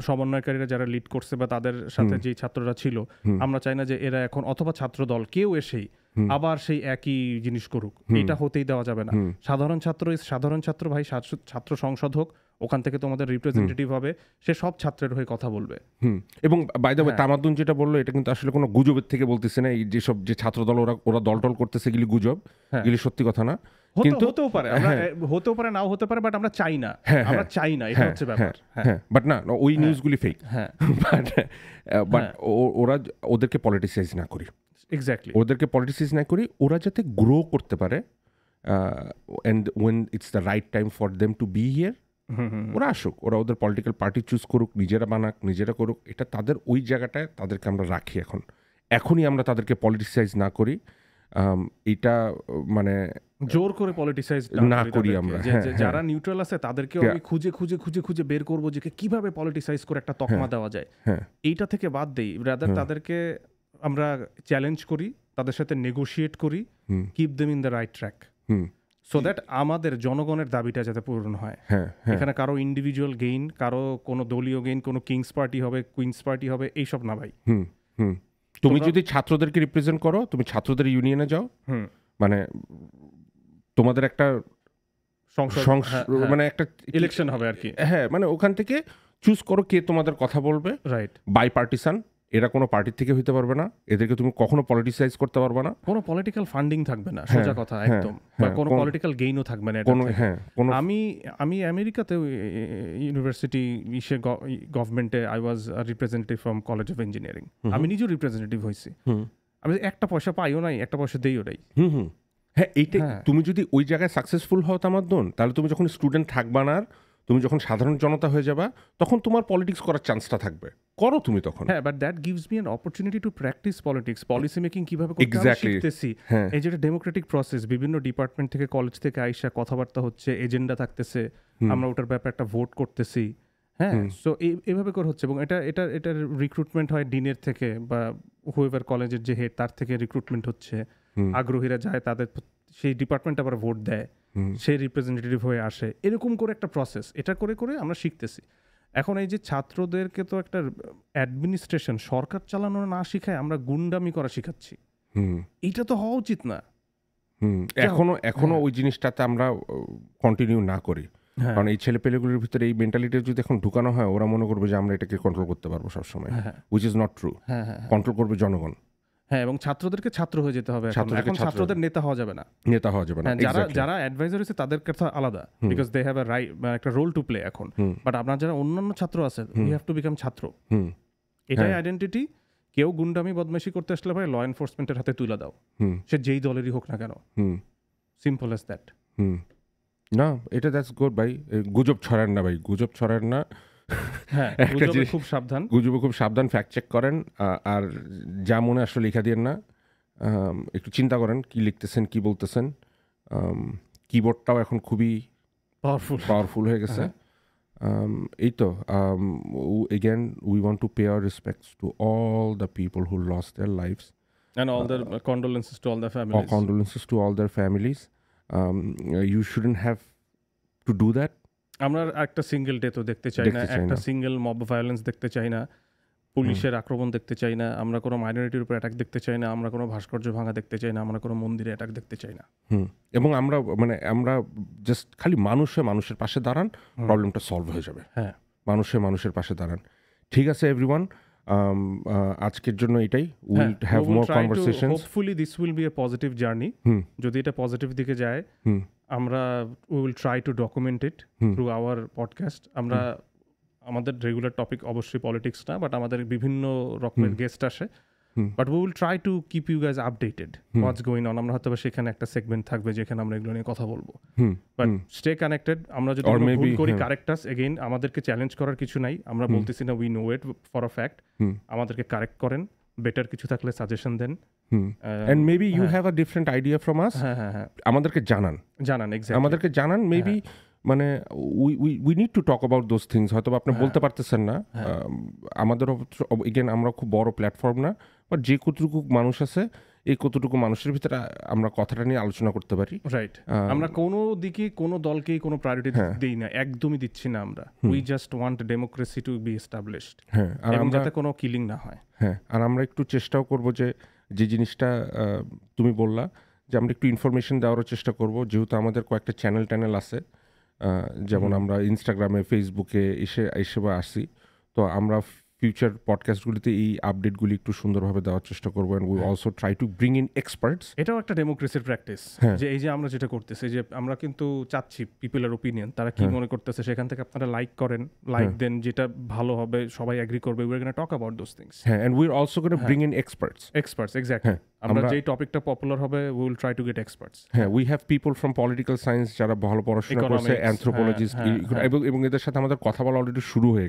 সমন্বয়কারীরা যারা লিড করছে বা তাদের সাথে যে ছাত্ররা ছিল আমরা চাই না যে এরা এখন অথবা ছাত্র দল কেউ এসেই আবার সেই একই জিনিস করুক এটা হতেই দেওয়া যাবে না সাধারণ ছাত্র ভাই ছাত্র সংসদ হোক ওখান থেকে তোমাদের রিপ্রেজেন্টেটিভ হবে সে সব ছাত্রের হয়ে কথা বলবে এবং বাই দ্য ওয়ে তামাদ্দুন যেটা বললো এটা কিন্তু আসলে কোনো গুজবের থেকে বলতেছে না এই যেসব যে ছাত্র দল ওরা দল করতেছে এগুলি গুজব এগুলি সত্যি কথা না কিন্তু হতেও পারে নাও হতে পারে বাট আমরা চাই না এটা হচ্ছে ব্যাপার হ্যাঁ বাট না ওই নিউজগুলি ফেক হ্যাঁ বাট ওরা ওদেরকে পলিটিসাইজ না করি এক্স্যাক্টলি ওদেরকে পলিটিসাইজ না করি ওরা যাতে গ্রো করতে পারে and when it's the right time for them to be here ওরা আসুক ওরা ওদের পলিটিক্যাল পার্টি চুজ করুক নিজেরা বানাক নিজেরা করুক এটা তাদের ওই জায়গাটায় তাদেরকে আমরা রাখি এখনই আমরা তাদেরকে পলিটিসাইজ না করি এটা মানে জোর করে পলিটিসাইজ না করি আমরা যারা নিউট্রাল আছে তাদেরকে আমি খুঁজে বের করবো যে কিভাবে পলিটিসাইজ করে একটা তকমা দেওয়া যায় এইটা থেকে বাদ দেই রাদার তাদেরকে আমরা চ্যালেঞ্জ করি তাদের সাথে নেগোশিয়েট করি keep them in the right track so that আমাদের জনগণের দাবিটা যাতে পূরণ হয় এখানে কারো ইন্ডিভিজুয়াল গেইন কারো কোনো দলীয় গেইন কোনো কিংস পার্টি হবে কুইন্স পার্টি হবে এইসব না ভাই তুমি যদি ছাত্রদেরকে রিপ্রেজেন্ট করো তুমি ছাত্রদের ইউনিয়নে যাও মানে তোমাদের একটা মানে একটা ইলেকশন হবে আর কি হ্যাঁ মানে ওখান থেকে চুজ করো কে তোমাদের কথা বলবে রাইট বাই পার্টিসান এরা কোনো পার্টির থেকে হইতে পারবে না এদেরকে তুমি কখনো পলিটিসাইজ করতে পারবে না কোনো পলিটিক্যাল ফান্ডিং থাকবে না সোজা কথা একদম বা কোনো পলিটিক্যাল গেইনও থাকবে না আমি আমেরিকাতে ইউনিভার্সিটি গভর্নমেন্টে I was representative from college of engineering আমি নিজেও রিপ্রেজেন্টেটিভ হয়েছি আমি একটা পয়সা পাইও নাই একটা পয়সা দিইও নাই হ্যাঁ এইটা তুমি যদি ওই জায়গায় সাকসেসফুল হও তামাদ্দুন তাহলে তুমি যখন স্টুডেন্ট থাকবা না তুমি যখন সাধারণ জনতা হয়ে যাবা তখন তোমার পলিটিক্স করার চান্সটা থাকবে করো তুমি তখন হ্যাঁ but that gives me an opportunity to practice politics policy making কিভাবে করতে হয় শিখতেছি এই যেটা ডেমোক্রেটিক প্রসেস বিভিন্ন ডিপার্টমেন্ট থেকে কলেজ থেকে আইসা কথাবার্তা হচ্ছে এজেন্ডা থাকতেছে আমরা ওটার ব্যাপারে একটা ভোট করতেছি হ্যাঁ সো এইভাবে করে হচ্ছে এবং এটার রিক্রুটমেন্ট হয় ডিনের থেকে বা হুয়েভার কলেজের যে হেড তার থেকে রিক্রুটমেন্ট হচ্ছে আগ্রহীরা যায় তাদের সেই ডিপার্টমেন্ট আবার ভোট দেয় সেই রিপ্রেজেন্টেটিভ হয়ে আসে এরকম করে একটা প্রসেস এটা করে করে আমরা শিখতেছি এখন এই যে ছাত্রদেরকে তো একটা অ্যাডমিনিস্ট্রেশন সরকার চালানো না শিখায় আমরা গুন্ডামি করা শিখাচ্ছি এইটা তো হওয়া উচিত না এখনো ওই জিনিসটাতে আমরা কন্টিনিউ না করি কারণ এই ছেলেপেলেগুলির ভিতরে এই মেন্টালিটি যদি এখন ঢুকানো হয় ওরা মনে করবে যে আমরা এটাকে কন্ট্রোল করতে পারবো সবসময় which is not true control করবে জনগণ হ্যাঁ এবং ছাত্রদেরকে ছাত্র হয়ে যেতে হবে এখন ছাত্রদের নেতা হওয়া যাবে না যারা অ্যাডভাইজার হয়েছে তাদের কথা আলাদা বিকজ দে হ্যাভ একটা রোল টু প্লে এখন বাট আপনার যারা অন্যান্য ছাত্র আছে ইউ হ্যাভ টু বিকাম ছাত্র এটাই আইডেন্টিটি কেউ গুন্ডামি বদমাইশি করতে আসলে ভাই ল এনফোর্সমেন্টের হাতে তুলে দাও সে যেই দলেরই হোক না কেন সিম্পল অ্যাজ দ্যাট না এটা দ্যাটস গুড ভাই গুজব ছড়ান না ভাই গুজব ছড়ান না খুব সাবধান গুজবে খুব সাবধান ফ্যাক্ট চেক করেন আর যা মনে আসলে লেখা দিয়েন না একটু চিন্তা করেন কি লিখতেছেন কি বলতেছেন কিবোর্ডটাও এখন খুবই পাওয়ারফুল হয়ে গেছে এই তো again we want to pay our respects to all the people who lost their lives and all their condolences to all their families. Condolences to all their families. You shouldn't have to do that. আমরা একটা single day তো দেখতে চাই না, দেখতে চাই একটা না। সিঙ্গেল মব ভায়োলেন্স দেখতে চাই না, পুলিশের আক্রমণ দেখতে চাই না, আমরা কোনো মাইনরিটির উপর অ্যাটাক দেখতে চাই না, আমরা কোনো ভাস্কর্য ভাঙা দেখতে চাই না, আমরা কোনো মন্দিরে অ্যাটাক দেখতে চাই না। এবং আমরা জাস্ট খালি মানুষের পাশে দাঁড়ান, প্রবলেমটা সলভ হয়ে যাবে। হ্যাঁ, মানুষের পাশে দাঁড়ান। ঠিক আছে এভরিওয়ান, আজকের জন্য এটাই। উইল হ্যাঁ, have we will more try to- conversations. hopefully this will be a positive journey. যদি এটা পজিটিভ দিকে যায়, আমরা we will try to document it through our podcast. আমরা আমাদের রেগুলার টপিক অবশ্যই পলিটিক্স না, বাট আমাদের বিভিন্ন রকমের গেস্ট আসে, but we will try to keep you guys updated what's going on. আমরা হয়তো বা সেখানে একটা সেগমেন্ট থাকবে যেখানে আমরা এগুলো নিয়ে কথা বলবো, বাট স্টে কানেক্টেড। আমরা যদি Or কোনো ভুল maybe, করি, হ্যাঁ। Correct us. এগেইন, আমাদেরকে চ্যালেঞ্জ করার কিছু নাই, আমরা বলতেছি না we know it for a fact. আমাদেরকে কারেক্ট করেন, বেটার কিছু থাকলে সাজেশন দেন। And maybe you have a different idea from us, হ্যাঁ, আমাদেরকে জানান। এক্স্যাক্টলি। আমাদেরকে জানান, মেবি মানে we need to talk about those things. হয়তো আপনি বলতে পারতেছেন না, আমাদের এগেন আমরা খুব বড় প্ল্যাটফর্ম না, বাট যে কতটুকু মানুষ আছে এই কতটুকু মানুষের ভিতরে আমরা কথাটা নিয়ে আলোচনা করতে পারি। রাইট, আমরা কোনো দিকে কোনো দলকেই কোনো প্রায়োরিটি দেই না, একদমই দিচ্ছি না আমরা। We just want democracy to be established, হ্যাঁ, আর এবং আমরা যাতে কোনো কিলিং না হয়। হ্যাঁ, আর আমরা একটু চেষ্টাও করব যে জিনিসটা তুমি বললা, যে আমরা একটু ইনফরমেশন দেওয়ারও চেষ্টা করব, যেহেতু আমাদের কয়েকটা চ্যানেল আছে, যেমন আমরা ইনস্টাগ্রামে, ফেসবুকে এসে বা আসি, তো আমরা ফিউচার পডকাস্টগুলিতে এই আপডেটগুলি একটু সুন্দরভাবে দেওয়ার চেষ্টা করবো। And we also try to bring in experts. এটাও একটা ডেমোক্রেসির প্র্যাকটিস, যে এই যে আমরা যেটা করতেছি, যে আমরা কিন্তু চাচ্ছি পিপলের ওপিনিয়ন, তারা কি মনে করতেছে, সেখান থেকে আপনারা লাইক করেন, লাইক দেন, যেটা ভালো হবে সবাই এগ্রি করবে, we are gonna talk about those things. হ্যাঁ, and we are also gonna bring in experts. Experts, আমরা যেই টপিকটা পপুলার হবে, we will try to get experts. হ্যাঁ, we have people from political science যারা ভালো পড়াশোনা করছে, অ্যানথ্রোপোলজিস্ট, এবং এদের সাথে আমাদের কথা বলা অলরেডি শুরু হয়ে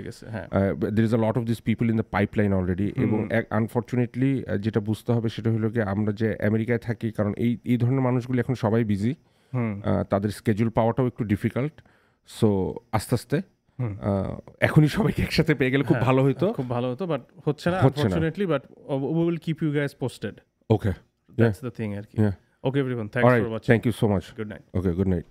গেছে। হ্যাঁ, there is a lot of these people in the pipeline already. এবং আনফর্চুনেটলি যেটা বুঝতে হবে সেটা হলো কি, আমরা যে আমেরিকায় থাকি, কারণ এই ধরনের মানুষগুলি এখন সবাই বিজি, তাদের স্কেজুল পাওয়াটাও একটু ডিফিকাল্ট। সো আস্তে আস্তে এখনই সবাইকে একসাথে পেয়ে গেলে খুব ভালো হতো, বাট হচ্ছে না unfortunately, but we will keep you guys posted. Okay, that's the thing আর কি। Okay everyone, thanks for watching. Thank you so much. Good night. Okay, good night.